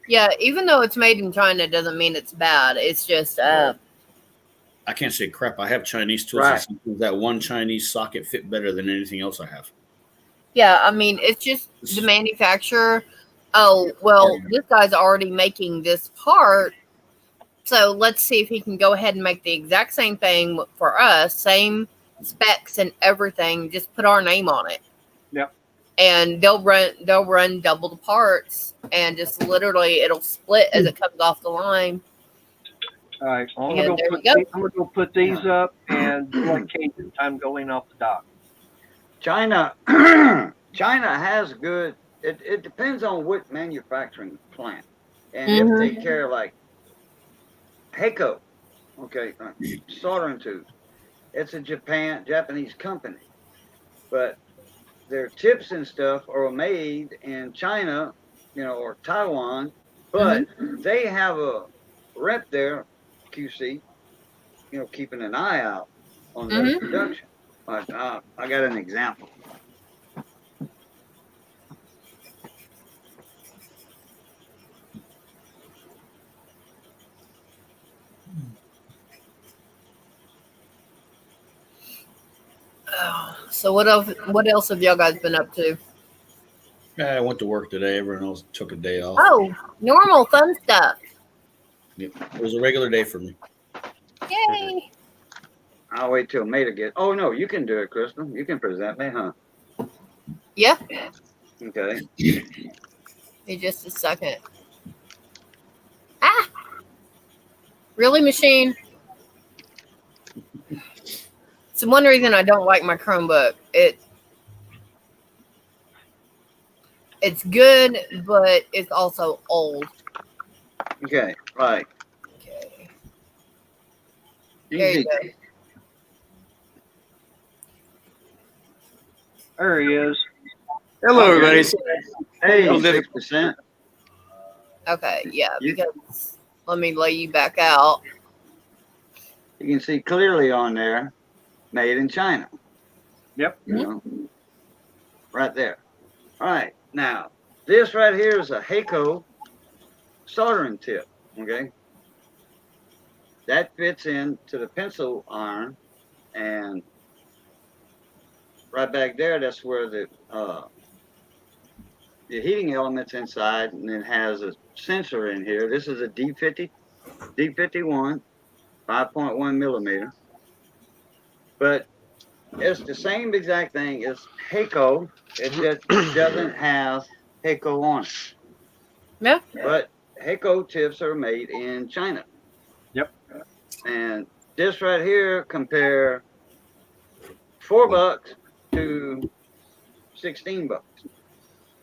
C: Yeah, even though it's made in China doesn't mean it's bad. It's just
E: I can't say crap. I have Chinese tools.
B: Right.
E: That one Chinese socket fit better than anything else I have.
C: yeah, I mean, it's just the manufacturer. Oh, well, this guy's already making this part. So let's see if he can go ahead and make the exact same thing for us, same specs and everything. Just put our name on it.
A: Yep.
C: And they'll run double the parts, and just literally it'll split as it comes off the line.
A: All right, I'm gonna go put these up and like Cajun time going off the dock.
B: China has good. It depends on what manufacturing plant, and if they care like Heiko, okay, soldering tubes. It's a Japanese company, but their tips and stuff are made in China, or Taiwan, but they have a rep there, QC, keeping an eye out on their production. I got an example.
C: So what else have y'all guys been up to?
E: I went to work today. Everyone else took a day off.
C: Oh, normal fun stuff.
E: Yep. It was a regular day for me.
C: Yay.
B: I'll wait till May to get. Oh no, you can do it, Crystal. You can present me, huh?
C: Yeah.
B: Okay.
C: Hey, just a second. Ah. Really, machine? So one reason I don't like my Chromebook, it's good, but it's also old.
B: Okay. Right.
C: Okay. There you go.
A: There he is.
F: Hello, everybody.
B: Hey, 6%.
C: Okay, yeah, because let me lay you back out.
B: You can see clearly on there, made in China.
A: Yep.
B: Right there. All right. Now, this right here is a Heiko soldering tip. Okay. That fits into the pencil iron, and right back there, that's where the heating element's inside, and it has a sensor in here. This is a D51, 5.1 millimeter. But it's the same exact thing as Heiko. It just doesn't have Heiko on it.
C: Yeah.
B: But Heiko tips are made in China.
A: Yep.
B: And this right here, compare $4 to $16.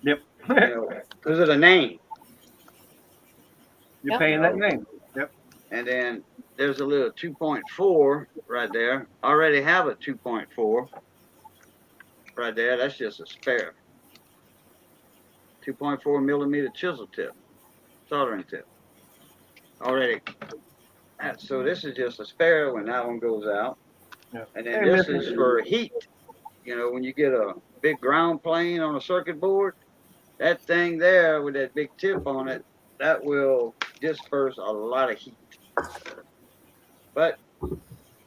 A: Yep.
B: Because of the name.
A: You're
C: Yep.
A: paying that name. Yep.
B: And then there's a little 2.4 right there. I already have a 2.4 right there. That's just a spare. 2.4 millimeter chisel tip, soldering tip. Already. So this is just a spare when that one goes out.
A: Yep.
B: And then this is for heat. When you get a big ground plane on a circuit board, that thing there with that big tip on it, that will disperse a lot of heat. But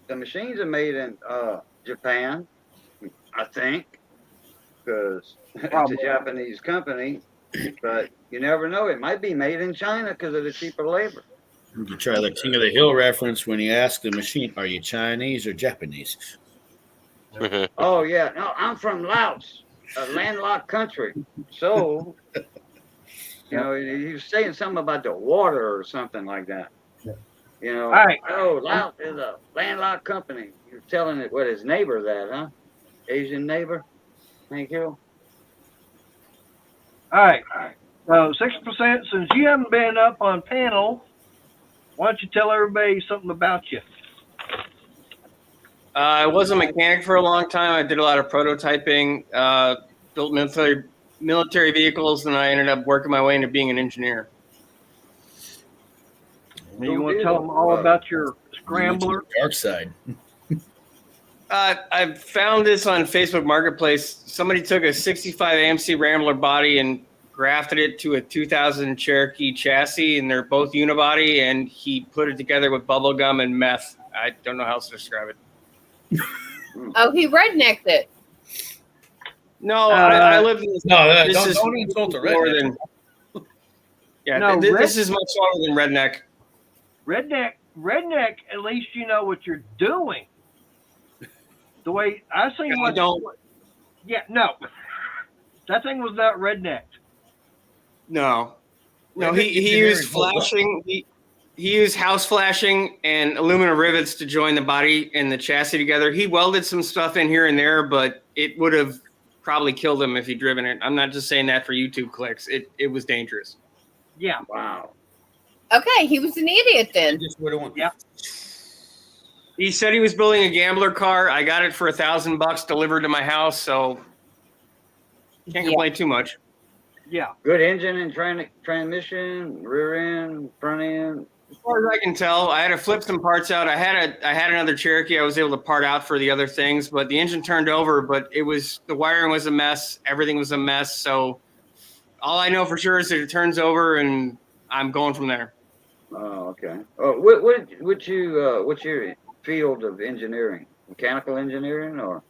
B: the machines are made in Japan, I think, because it's a Japanese company. But you never know. It might be made in China because of the cheaper labor.
E: You can try the King of the Hill reference when you ask the machine, "Are you Chinese or Japanese?"
B: Oh yeah, no, I'm from Laos, a landlocked country. So, he was saying something about the water or something like that.
A: All right.
B: Oh, Laos is a landlocked company. You're telling it what his neighbor that, huh? Asian neighbor. Thank you.
A: All right. So 6%. Since you haven't been up on panel, why don't you tell everybody something about you?
F: I was a mechanic for a long time. I did a lot of prototyping, built military vehicles, and I ended up working my way into being an engineer.
A: You want to tell them all about your scrambler?
E: Dark side.
F: I found this on Facebook Marketplace. Somebody took a 65 AMC Rambler body and grafted it to a 2000 Cherokee chassis, and they're both unibody, and he put it together with bubble gum and meth. I don't know how else to describe it.
C: Oh, he rednecked it.
F: No, I live in this.
E: No,
F: this is
E: don't insult the
F: more
E: redneck.
F: than. Yeah,
A: No,
F: this is much smaller than redneck.
A: Redneck, at least you know what you're doing. The way I seen
F: I don't.
A: Yeah, no. That thing was not redneck.
F: No, he used flashing. He used house flashing and aluminum rivets to join the body and the chassis together. He welded some stuff in here and there, but it would have probably killed him if he'd driven it. I'm not just saying that for YouTube clicks. It was dangerous.
A: Yeah.
B: Wow.
C: Okay, he was an idiot then.
A: Yeah.
F: He said he was building a gambler car. I got it for $1,000 delivered to my house, so can't complain too much.
A: Yeah.
B: Good engine and transmission, rear end, front end.
F: As far as I can tell, I had to flip some parts out. I had another Cherokee I was able to part out for the other things, but the engine turned over, but the wiring was a mess. Everything was a mess. So all I know for sure is that it turns over and I'm going from there.
B: Oh, okay. Oh, what's your field of engineering? Mechanical engineering or?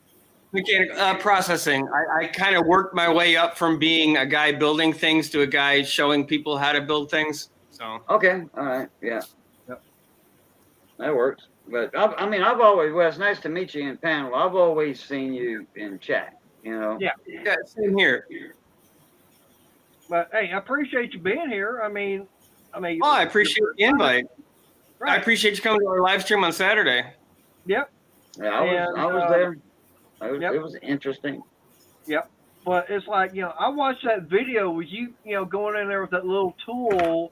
F: Mechanical processing. I kind of worked my way up from being a guy building things to a guy showing people how to build things. So
B: okay, all right, yeah,
A: Yep.
B: That works. But I've always, well, it's nice to meet you in panel. I've always seen you in chat.
A: Yeah.
F: yeah, same here.
A: But hey, I appreciate you being here. I mean.
F: Oh, I appreciate the invite.
A: Right.
F: I appreciate you coming to our live stream on Saturday.
A: Yep.
B: Yeah, I was there.
A: Yep.
B: It was interesting.
A: Yep. But it's like, I watched that video with you, going in there with that little tool,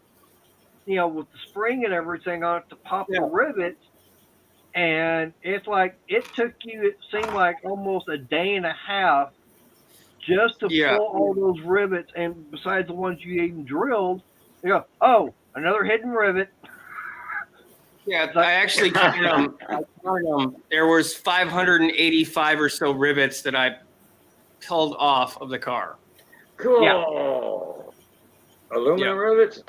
A: with the spring and everything on it to pop the rivets. And it's like, it seemed like almost a day and a half just to pull all those rivets. And besides the ones you even drilled, you go, oh, another hidden rivet.
F: Yeah, I actually counted them. There was 585 or so rivets that I pulled off of the car.
B: Cool.
A: Yeah.
B: Aluminum rivets.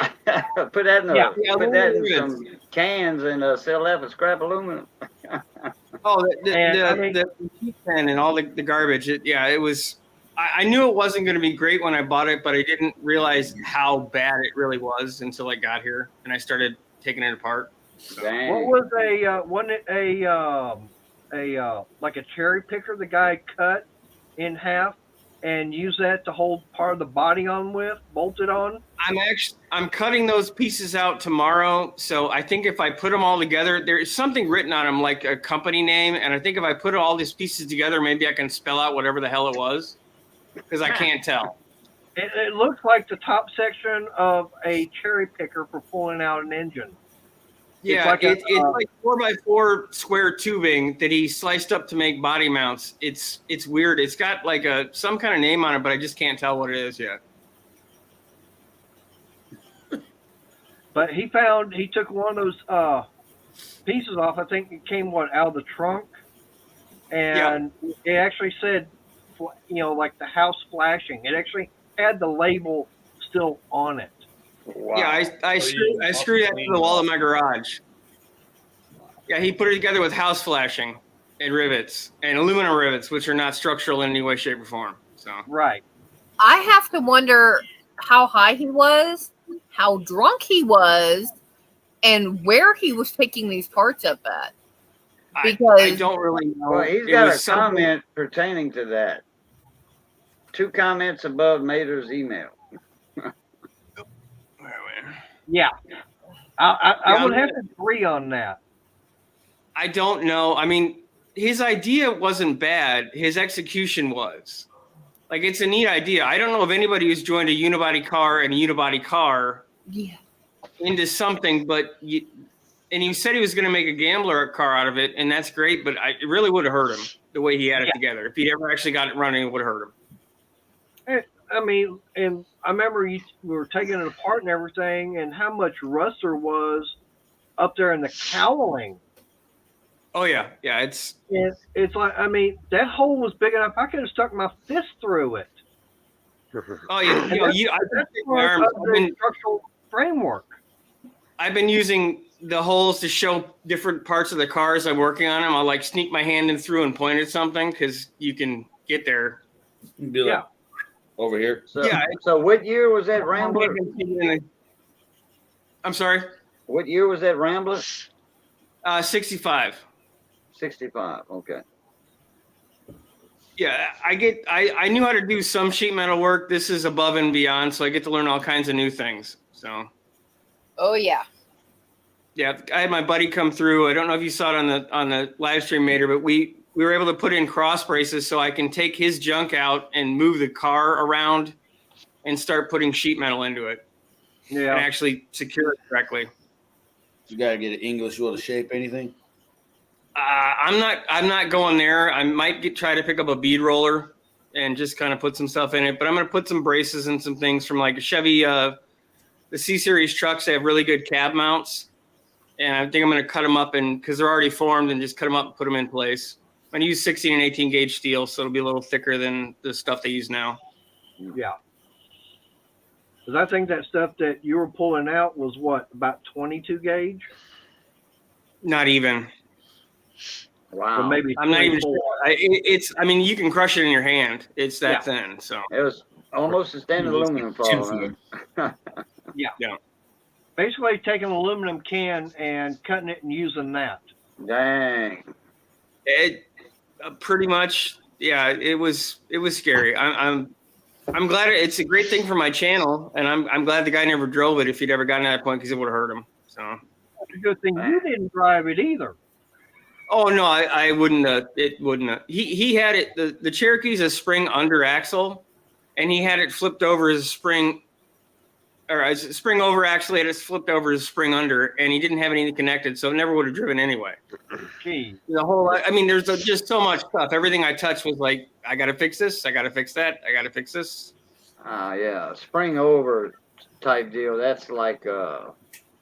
B: Put that in some cans and sell that for scrap aluminum.
F: Oh, the heat pen and all the garbage. It was. I knew it wasn't going to be great when I bought it, but I didn't realize how bad it really was until I got here and I started taking it apart. So.
B: Dang.
A: What was like a cherry picker the guy cut in half and used that to hold part of the body on with, bolted on?
F: I'm cutting those pieces out tomorrow. So I think if I put them all together, there is something written on them like a company name. And I think if I put all these pieces together, maybe I can spell out whatever the hell it was. Because I can't tell.
A: It looks like the top section of a cherry picker for pulling out an engine.
F: Yeah, it's like 4x4 square tubing that he sliced up to make body mounts. It's weird. It's got like some kind of name on it, but I just can't tell what it is yet.
A: But he took one of those pieces off. I think it came out of the trunk, and it actually said, like the house flashing. It actually had the label still on it.
B: Wow.
F: Yeah, I screwed that to the wall of my garage. Yeah, he put it together with house flashing and rivets and aluminum rivets, which are not structural in any way, shape, or form. So
A: right.
C: I have to wonder how high he was, how drunk he was, and where he was picking these parts up at. Because
F: I don't really know.
B: Well, he's got a comment pertaining to that. 2 comments above Mater's email.
A: Yeah. I would have to agree on that.
F: I don't know. I mean, his idea wasn't bad. His execution was. Like, it's a neat idea. I don't know if anybody who's joined a unibody car and a unibody car into something, but you said he was going to make a gambler car out of it, and that's great, but it really would have hurt him the way he had it together. If he'd ever actually got it running, it would have hurt him.
A: I mean, and I remember we were taking it apart and everything, and how much rust there was up there in the cowling.
F: Oh yeah, it's
A: like, I mean, that hole was big enough. I could have stuck my fist through it.
F: Oh yeah,
A: that's part of the structural framework.
F: I've been using the holes to show different parts of the cars I'm working on them. I'll like sneak my hand in through and point at something because you can get there.
E: Be like, over here.
B: So what year was that Rambler?
F: I'm sorry?
B: What year was that Rambler?
F: 65.
B: 65, okay.
F: Yeah, I knew how to do some sheet metal work. This is above and beyond, so I get to learn all kinds of new things. So.
C: Oh yeah.
F: Yeah, I had my buddy come through. I don't know if you saw it on the live stream, Mater, but we were able to put in cross braces so I can take his junk out and move the car around and start putting sheet metal into it.
A: Yeah.
F: And actually secure it correctly.
E: You got to get an English wheel to shape anything?
F: I'm not going there. I might try to pick up a bead roller and just kind of put some stuff in it. But I'm going to put some braces and some things from like a Chevy, the C-Series trucks. They have really good cab mounts. And I think I'm going to cut them up because they're already formed and just cut them up and put them in place. I'm going to use 16 and 18 gauge steel, so it'll be a little thicker than the stuff they use now.
A: Yeah. Because I think that stuff that you were pulling out was what, about 22 gauge?
F: Not even.
B: Wow.
A: Or maybe
F: I'm not even sure. I mean, you can crush it in your hand. It's that thin. So
B: it was almost a standard aluminum foil.
F: Yeah.
A: Basically taking an aluminum can and cutting it and using that.
B: Dang.
F: It pretty much, it was scary. I'm glad it's a great thing for my channel, and I'm glad the guy never drove it if he'd ever gotten to that point because it would have hurt him. So
A: it's a good thing you didn't drive it either.
F: Oh no, I wouldn't. It wouldn't. He had it. The Cherokee's a spring under axle, and he had it flipped over as a spring. Or a spring over actually, and it's flipped over as a spring under, and he didn't have anything connected, so it never would have driven anyway.
A: Gee.
F: The whole, I mean, there's just so much stuff. Everything I touched was like, I got to fix this, I got to fix that, I got to fix this.
B: Yeah, spring over type deal. That's like the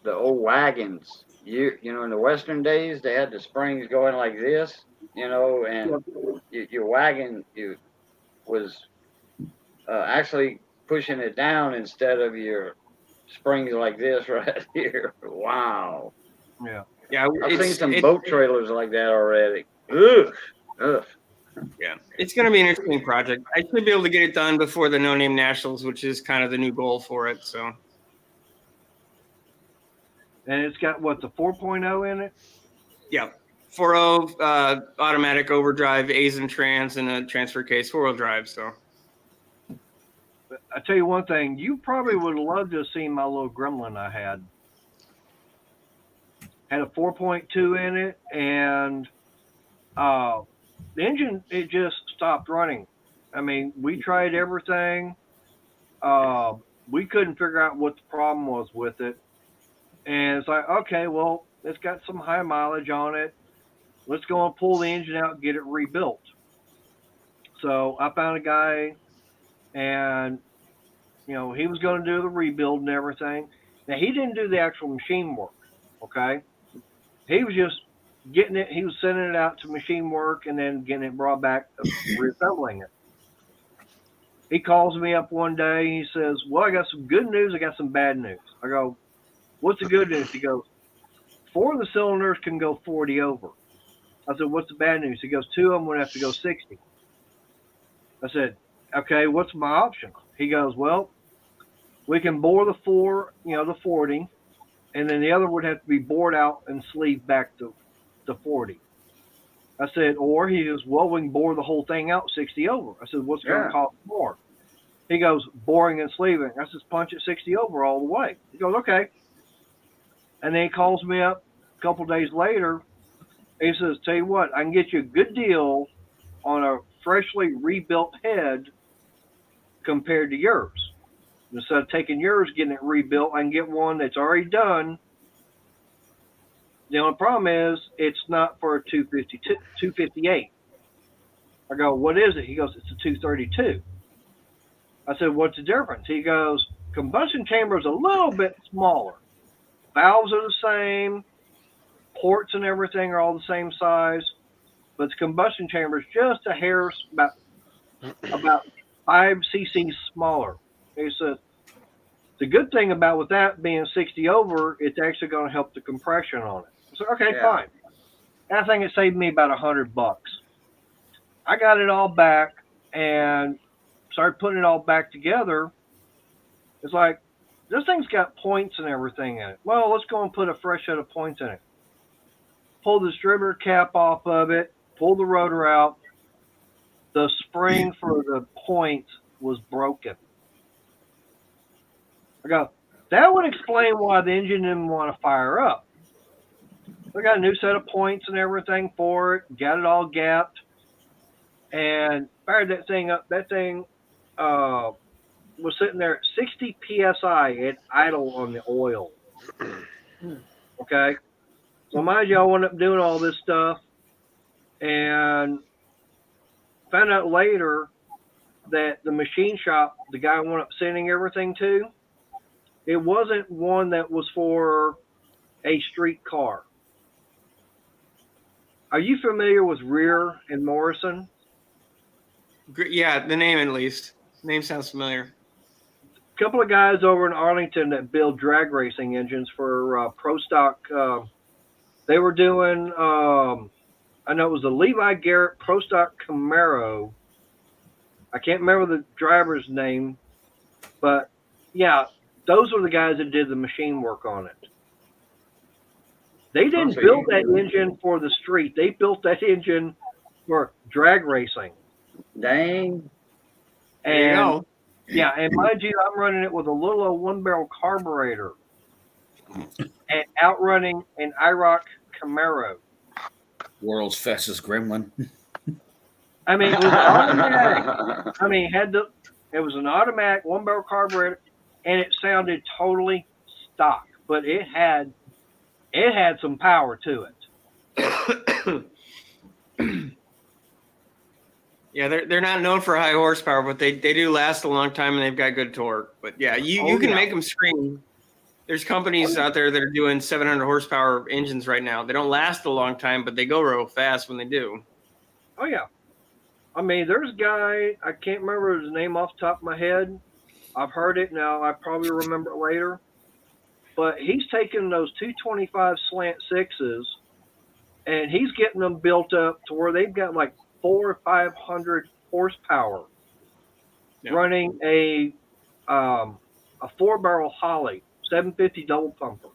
B: old wagons. You know, in the Western days, they had the springs going like this, and your wagon was actually pushing it down instead of your springs like this right here. Wow.
A: Yeah.
B: I've seen some boat trailers like that already. Ugh.
F: Yeah. It's going to be an interesting project. I should be able to get it done before the No Name Nationals, which is kind of the new goal for it. So.
A: And it's got what, the 4.0 in it?
F: Yeah. 4.0 automatic overdrive, A's and trans, and a transfer case, 4-wheel drive. So.
A: I tell you one thing, you probably would have loved to have seen my little gremlin I had. Had a 4.2 in it, and the engine, it just stopped running. I mean, we tried everything, we couldn't figure out what the problem was with it. And it's like, okay, well, it's got some high mileage on it. Let's go and pull the engine out and get it rebuilt. So I found a guy, and he was going to do the rebuild and everything. Now he didn't do the actual machine work. Okay, he was just getting it. He was sending it out to machine work and then getting it brought back, reassembling it. He calls me up one day. He says, "Well, I got some good news. I got some bad news." I go, "What's the good news?" He goes, "4 of the cylinders can go 40 over." I said, "What's the bad news?" He goes, "2 of them would have to go 60." I said, "Okay, what's my option?" He goes, "Well, we can bore the 40, and then the other would have to be bored out and sleeved back to 40. I said, or he goes, "Well, we can bore the whole thing out 60 over." I said, "What's going to cost more?" He goes, "Boring and sleeving." I said, "Punch it 60 over all the way." He goes, "Okay." And then he calls me up a couple of days later. He says, "Tell you what, I can get you a good deal on a freshly rebuilt head compared to yours. Instead of taking yours, getting it rebuilt, I can get one that's already done. The only problem is it's not for a 258. I go, "What is it?" He goes, "It's a 232. I said, "What's the difference?" He goes, "Combustion chamber is a little bit smaller. Valves are the same. Ports and everything are all the same size. But the combustion chamber is just a hair, about 5 cc's smaller." He says, "The good thing about with that being 60 over, it's actually going to help the compression on it." I said, "Okay, fine." I think it saved me about $100. I got it all back and started putting it all back together. It's like, this thing's got points and everything in it. Well, let's go and put a fresh set of points in it. Pull the distributor cap off of it, pull the rotor out. The spring for the points was broken. I go, that would explain why the engine didn't want to fire up. We got a new set of points and everything for it, got it all gapped, and fired that thing up. That thing was sitting there at 60 psi at idle on the oil. Okay? So mind you, I wound up doing all this stuff and found out later that the machine shop, the guy I wound up sending everything to, it wasn't one that was for a street car. Are you familiar with Rear and Morrison?
F: Yeah, the name at least. Name sounds familiar.
A: A couple of guys over in Arlington that build drag racing engines for Pro Stock. They were doing, I know it was a Levi Garrett Pro Stock Camaro. I can't remember the driver's name, but yeah, those were the guys that did the machine work on it. They didn't build that engine for the street. They built that engine for drag racing.
B: Dang.
A: And yeah, and mind you, I'm running it with a little old 1-barrel carburetor and outrunning an IROC Camaro.
E: World's fastest gremlin.
A: I mean, it was automatic. I mean, it was an automatic 1-barrel carburetor, and it sounded totally stock, but it had some power to it.
F: Yeah, they're not known for high horsepower, but they do last a long time and they've got good torque. But yeah, you can make them scream. There's companies out there that are doing 700 horsepower engines right now. They don't last a long time, but they go real fast when they do.
A: Oh yeah, I mean, there's a guy, I can't remember his name off the top of my head. I've heard it now. I probably remember it later. But he's taking those 225 slant sixes and he's getting them built up to where they've got like 400 or 500 horsepower, running a 4-barrel Holly 750 double pumper,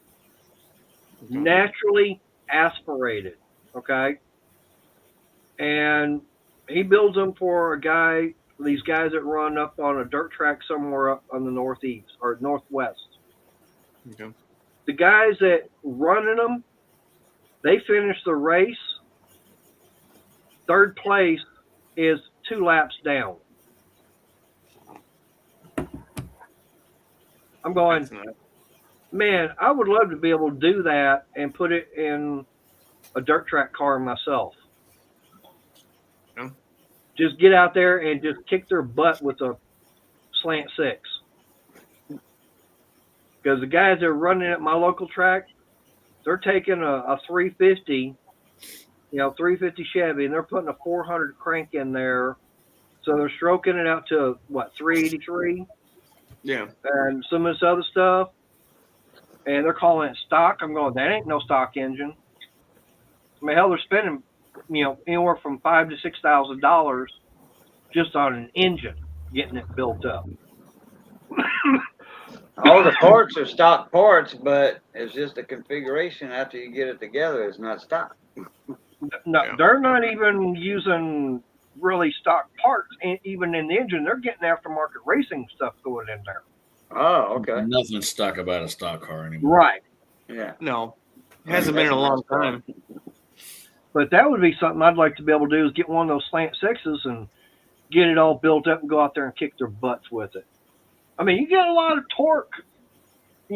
A: naturally aspirated. Okay, and he builds them for these guys that run up on a dirt track somewhere up on the northeast or northwest.
F: Okay.
A: The guys that running them, they finish the race. Third place is 2 laps down. I'm going,
F: That's nice.
A: man, I would love to be able to do that and put it in a dirt track car myself.
F: Yeah.
A: Just get out there and just kick their butt with a slant six. Because the guys that are running at my local track, they're taking a 350, 350 Chevy, and they're putting a 400 crank in there. So they're stroking it out to, 383?
F: Yeah.
A: And some of this other stuff. And they're calling it stock. I'm going, that ain't no stock engine. I mean, hell, they're spending, anywhere from $5,000 to $6,000 just on an engine, getting it built up.
B: All the parts are stock parts, but it's just a configuration after you get it together. It's not stock.
A: No,
F: Yeah.
A: they're not even using really stock parts, even in the engine. They're getting aftermarket racing stuff going in there.
B: Oh, okay.
E: Nothing stuck about a stock car anymore.
A: Right.
B: Yeah.
F: No, it hasn't been in a long time.
A: But that would be something I'd like to be able to do, is get one of those slant sixes and get it all built up and go out there and kick their butts with it. I mean, you get a lot of torque,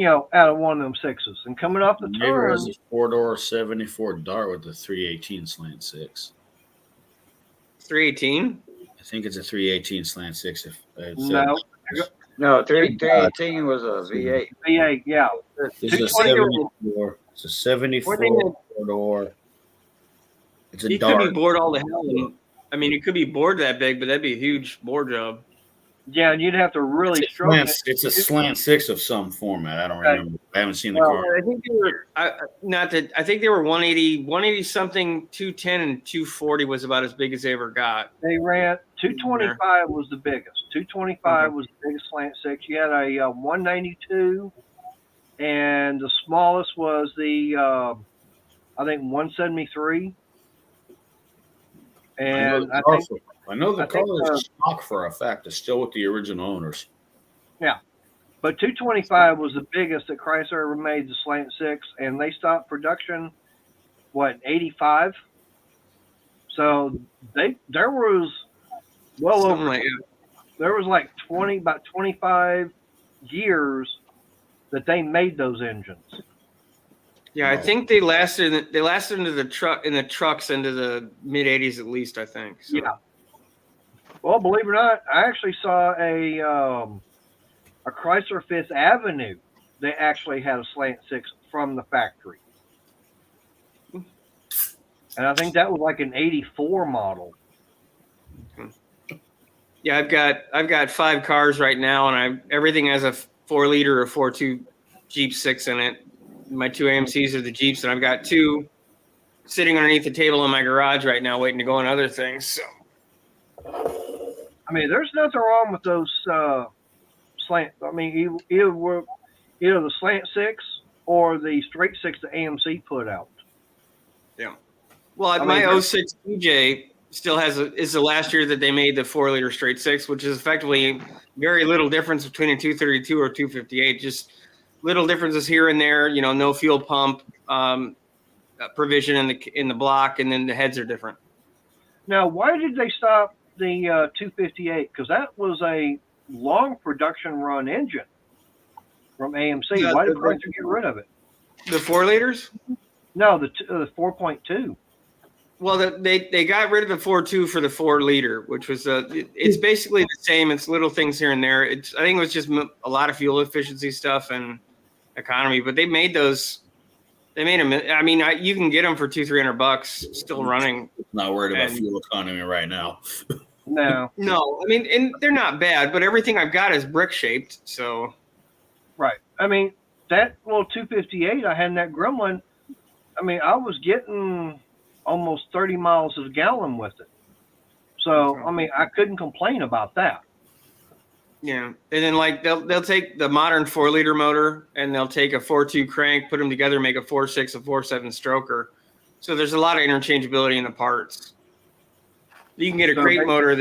A: out of one of them sixes. And coming off the
E: Neighbor
A: turn,
E: has a 4-door 74 Dart with a 318 slant six.
F: 318.
E: I think it's a 318 slant six.
A: no,
B: No, 318 was a V8.
A: V8, yeah.
E: This is a 74. It's a 74 4-door. It's a
F: He
E: Dart.
F: could be bored all the hell. I mean, it could be bored that big, but that'd be a huge board job.
A: Yeah, and you'd have to really stroke it.
E: It's a slant six of some format. I don't
A: Okay.
E: remember. I haven't seen the
A: Well,
E: car.
F: I think they were I think they were 180 something, 210 and 240 was about as big as they ever got.
A: They ran 225 was the biggest. 225 was the biggest slant six. You had a 192, and the smallest was the I think 173. And
E: I know the
A: I
E: car
A: think,
E: is stock for a fact. It's still with the original owners.
A: but 225 was the biggest that Chrysler ever made, the slant six, and they stopped production, 85? So there was well
F: Something
A: over
F: like that.
A: there was about 25 years that they made those engines.
F: Yeah, I think they lasted into the trucks into the mid 80s at least, I think. So.
A: Yeah. Well, believe it or not, I actually saw a Chrysler Fifth Avenue. They actually had a slant six from the factory, and I think that was like an '84 model.
F: Yeah, I've got 5 cars right now, and everything has a 4-liter or 4.2 Jeep 6 in it. My 2 AMCs are the Jeeps, and I've got 2 sitting underneath the table in my garage right now, waiting to go on other things. So.
A: I mean, there's nothing wrong with those slant. I mean, either the slant six or the straight six that AMC put out.
F: Yeah. Well, my 06 DJ still is the last year that they made the 4-liter straight six, which is effectively very little difference between a 232 or 258. Just little differences here and there. No fuel pump provision in the block, and then the heads are different.
A: Now, why did they stop the 258? Because that was a long production run engine from AMC.
F: Yeah,
A: why did Chrysler get rid of it?
F: The 4-liters?
A: No, the 4.2.
F: Well, they got rid of the 4.2 for the 4-liter, which was it's basically the same. It's little things here and there. I think it was just a lot of fuel efficiency stuff and economy. But they made those. They made them. I mean, you can get them for $200-300 still running.
E: Not worried about fuel economy right now.
A: No.
F: No, I mean, and they're not bad, but everything I've got is brick shaped. So.
A: Right. I mean, that little 258 I had in that Gremlin, I mean, I was getting almost 30 miles a gallon with it. So, I mean, I couldn't complain about that.
F: Yeah. And then they'll take the modern 4-liter motor and they'll take a 4.2 crank, put them together, make a 4.6, a 4.7 stroker. So there's a lot of interchangeability in the parts. You can get a crate motor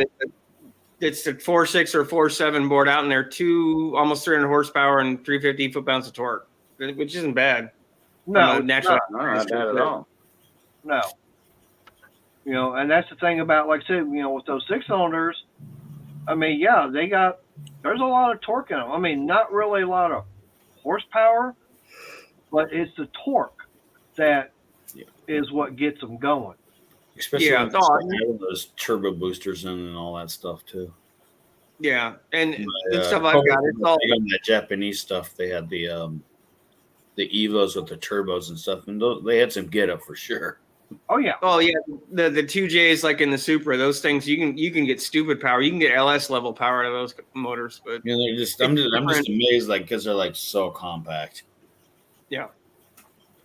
F: that's the 4.6 or 4.7 board out in there, almost 300 horsepower and 350 foot-pounds of torque, which isn't bad.
A: No,
B: not bad at all.
A: No. And that's the thing about, like I said, with those 6-cylinders, I mean, yeah, there's a lot of torque in them. I mean, not really a lot of horsepower, but it's the torque that is what gets them going.
E: Especially when having those turbo boosters in and all that stuff too.
F: Yeah, and the stuff I've got, it's all
E: on that Japanese stuff. They had the Evos with the turbos and stuff, and they had some get up for sure.
A: Oh yeah.
F: The 2Js like in the Supra, those things you can get stupid power. You can get LS level power out of those motors, but
E: they're I'm just amazed, like because they're like so compact.
F: Yeah.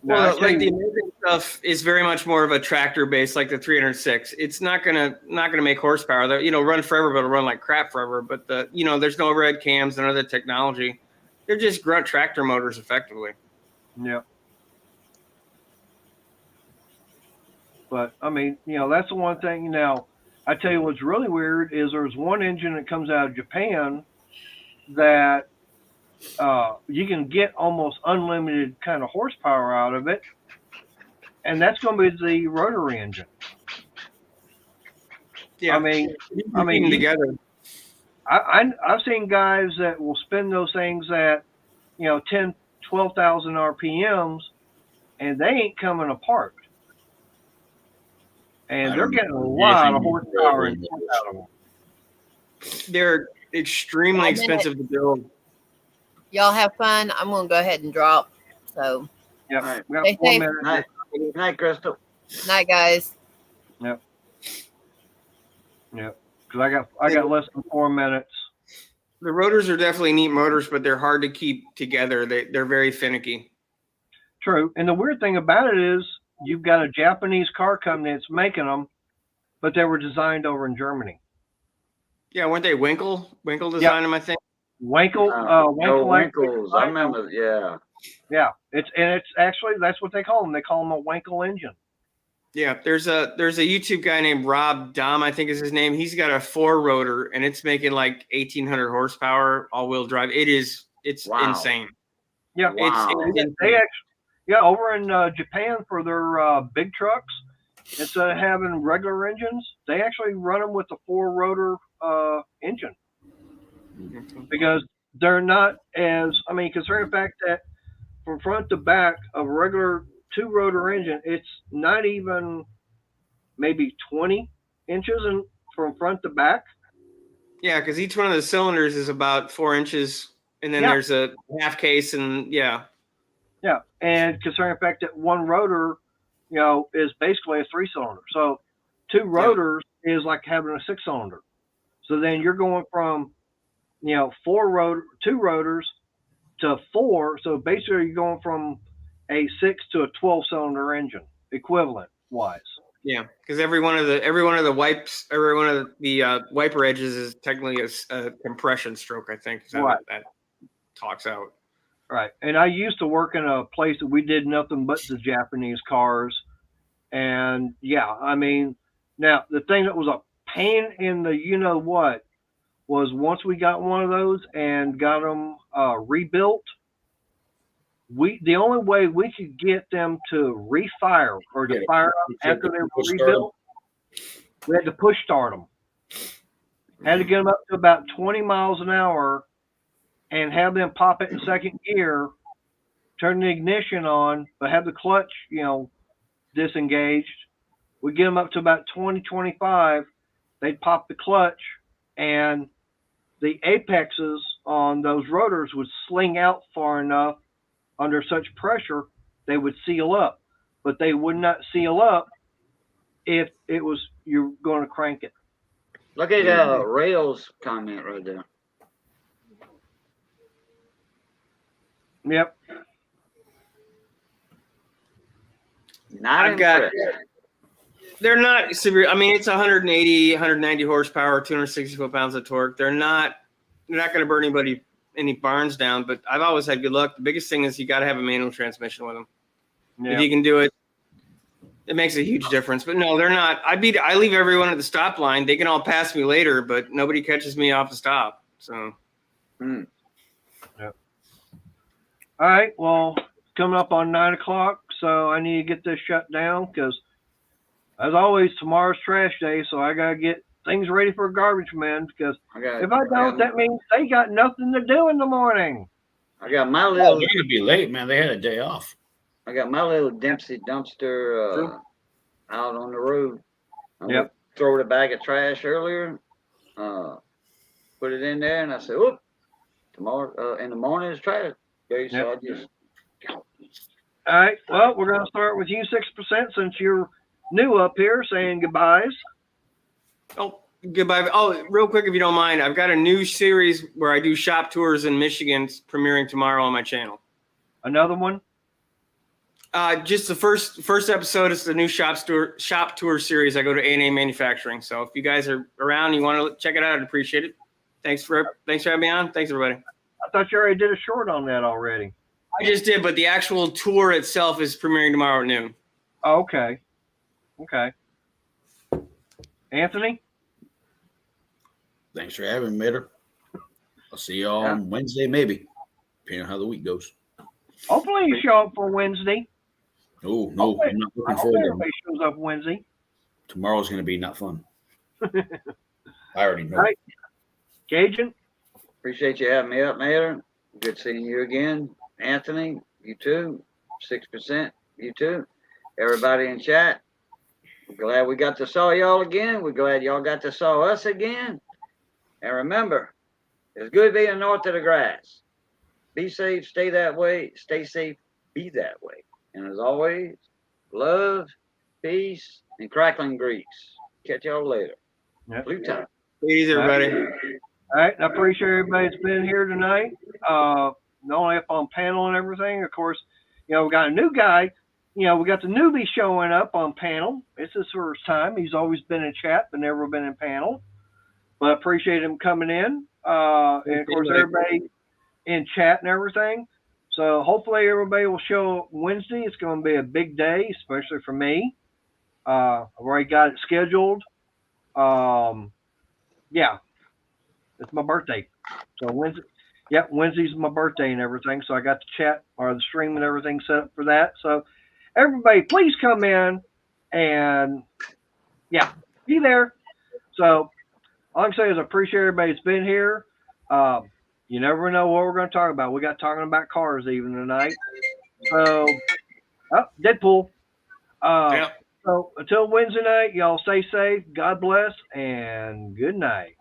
F: Well, like the American stuff is very much more of a tractor base, like the 306. It's not gonna make horsepower. They'll run forever, but it'll run like crap forever. But there's no overhead cams and other technology. They're just grunt tractor motors, effectively.
A: Yeah. But I mean, that's the one thing. Now, I tell you what's really weird is there's one engine that comes out of Japan that you can get almost unlimited kind of horsepower out of it, and that's going to be the rotary engine.
F: Yeah,
A: I mean
F: together.
A: I've seen guys that will spin those things at 10, 12,000 RPMs, and they ain't coming apart. And they're getting a lot of horsepower and torque out of them.
F: They're extremely expensive to build.
C: Y'all have fun. I'm going to go ahead and drop. So,
A: yeah.
B: Right.
A: We got 4 minutes.
B: Night, Crystal.
C: Night, guys.
A: Yep. Because I got less than 4 minutes.
F: The rotors are definitely neat motors, but they're hard to keep together. They're very finicky.
A: True. And the weird thing about it is you've got a Japanese car company that's making them, but they were designed over in Germany.
F: Yeah, weren't they Winkle designed them, I think?
A: Winkles.
B: I remember. Yeah.
A: Yeah. It's actually, that's what they call them. They call them a Winkle engine.
F: Yeah, there's a YouTube guy named Rob Dom, I think is his name. He's got a 4-rotor and it's making like 1,800 horsepower, all-wheel drive. It's insane.
A: Yeah,
B: wow.
A: They actually, over in Japan for their big trucks, instead of having regular engines, they actually run them with a 4-rotor engine because they're not considering the fact that from front to back of a regular 2-rotor engine, it's not even maybe 20 inches from front to back.
F: Yeah, because each one of the cylinders is about 4 inches, and then there's a half case, and yeah,
A: and considering the fact that one rotor, is basically a 3-cylinder, so 2 rotors is like having a 6-cylinder. So then you're going from 2 rotors to 4. So basically, you're going from a 6 to a 12-cylinder engine, equivalent wise.
F: Yeah, because every one of the wiper edges is technically a compression stroke. I think that talks out.
A: Right, and I used to work in a place that we did nothing but the Japanese cars, and now the thing that was a pain in the was once we got one of those and got them rebuilt. The only way we could get them to refire or to fire up after they were rebuilt, we had to push start them. Had to get them up to about 20 miles an hour and have them pop it in second gear, turn the ignition on, but have the clutch, disengaged. We get them up to about 20, 25. They'd pop the clutch, and the apexes on those rotors would sling out far enough under such pressure, they would seal up. But they would not seal up if it was you're going to crank it.
B: Look at Rail's comment right there.
A: Yep.
F: They're not severe. I mean, it's 180, 190 horsepower, 260 foot-pounds of torque. They're not going to burn any barns down, but I've always had good luck. The biggest thing is you got to have a manual transmission with them. Yep. If you can do it, it makes a huge difference. But no, they're not. I leave everyone at the stop line. They can all pass me later, but nobody catches me off the stop. So.
A: Yep. All right. Well, coming up on 9 o'clock, so I need to get this shut down because, as always, tomorrow's trash day, so I gotta get things ready for garbage men because if I don't, that means they got nothing to do in the morning.
B: I got my
E: Oh,
B: little
E: they're gonna be late, man. They had a day off.
B: I got my little Dempsey dumpster out on the road. I
A: Yep.
B: throw the bag of trash earlier, put it in there, and I said, "Whoop! Tomorrow in the morning is trash." Okay, so I just.
A: All right. Well, we're going to start with you, 6%, since you're new up here, saying goodbyes.
F: Oh, goodbye. Oh, real quick, if you don't mind, I've got a new series where I do shop tours in Michigan premiering tomorrow on my channel.
A: Another one?
F: Just the first episode is the new shop tour series. I go to A&A Manufacturing. So if you guys are around, you want to check it out, I'd appreciate it. Thanks for having me on. Thanks, everybody.
A: I thought you already did a short on that already.
F: I just did, but the actual tour itself is premiering tomorrow at noon.
A: Oh, okay. Okay. Anthony?
E: Thanks for having me, Mater. I'll see you all on Wednesday, maybe, depending on how the week goes.
A: Hopefully you show up for Wednesday.
E: Oh, no, I'm not looking
A: I hope
E: forward to
A: everybody shows up Wednesday.
E: Tomorrow's going to be not fun. I already know.
A: All right. Cajun?
B: Appreciate you having me up, Mayor. Good seeing you again. Anthony, you too. 6%, you too. Everybody in chat, we're glad we got to saw y'all again. We're glad y'all got to saw us again. And remember, it's good being north of the grass. Be safe, stay that way. Stay safe, be that way. And as always, love, peace, and crackling grease. Catch y'all later.
A: Yep.
B: Blue time.
F: Peace, everybody.
A: All right. I appreciate everybody that's been here tonight. Not only up on panel and everything, of course, we got a new guy. We got the newbie showing up on panel. It's his first time. He's always been in chat, but never been in panel. But I appreciate him coming in. And of course, everybody in chat and everything. So hopefully everybody will show up Wednesday. It's going to be a big day, especially for me. I've already got it scheduled. Yeah, it's my birthday. So Wednesday's my birthday and everything. So I got the chat or the stream and everything set up for that. So everybody, please come in and be there. So all I can say is I appreciate everybody that's been here. You never know what we're going to talk about. We got talking about cars even tonight. So, Deadpool. So until Wednesday night, y'all stay safe. God bless and good night.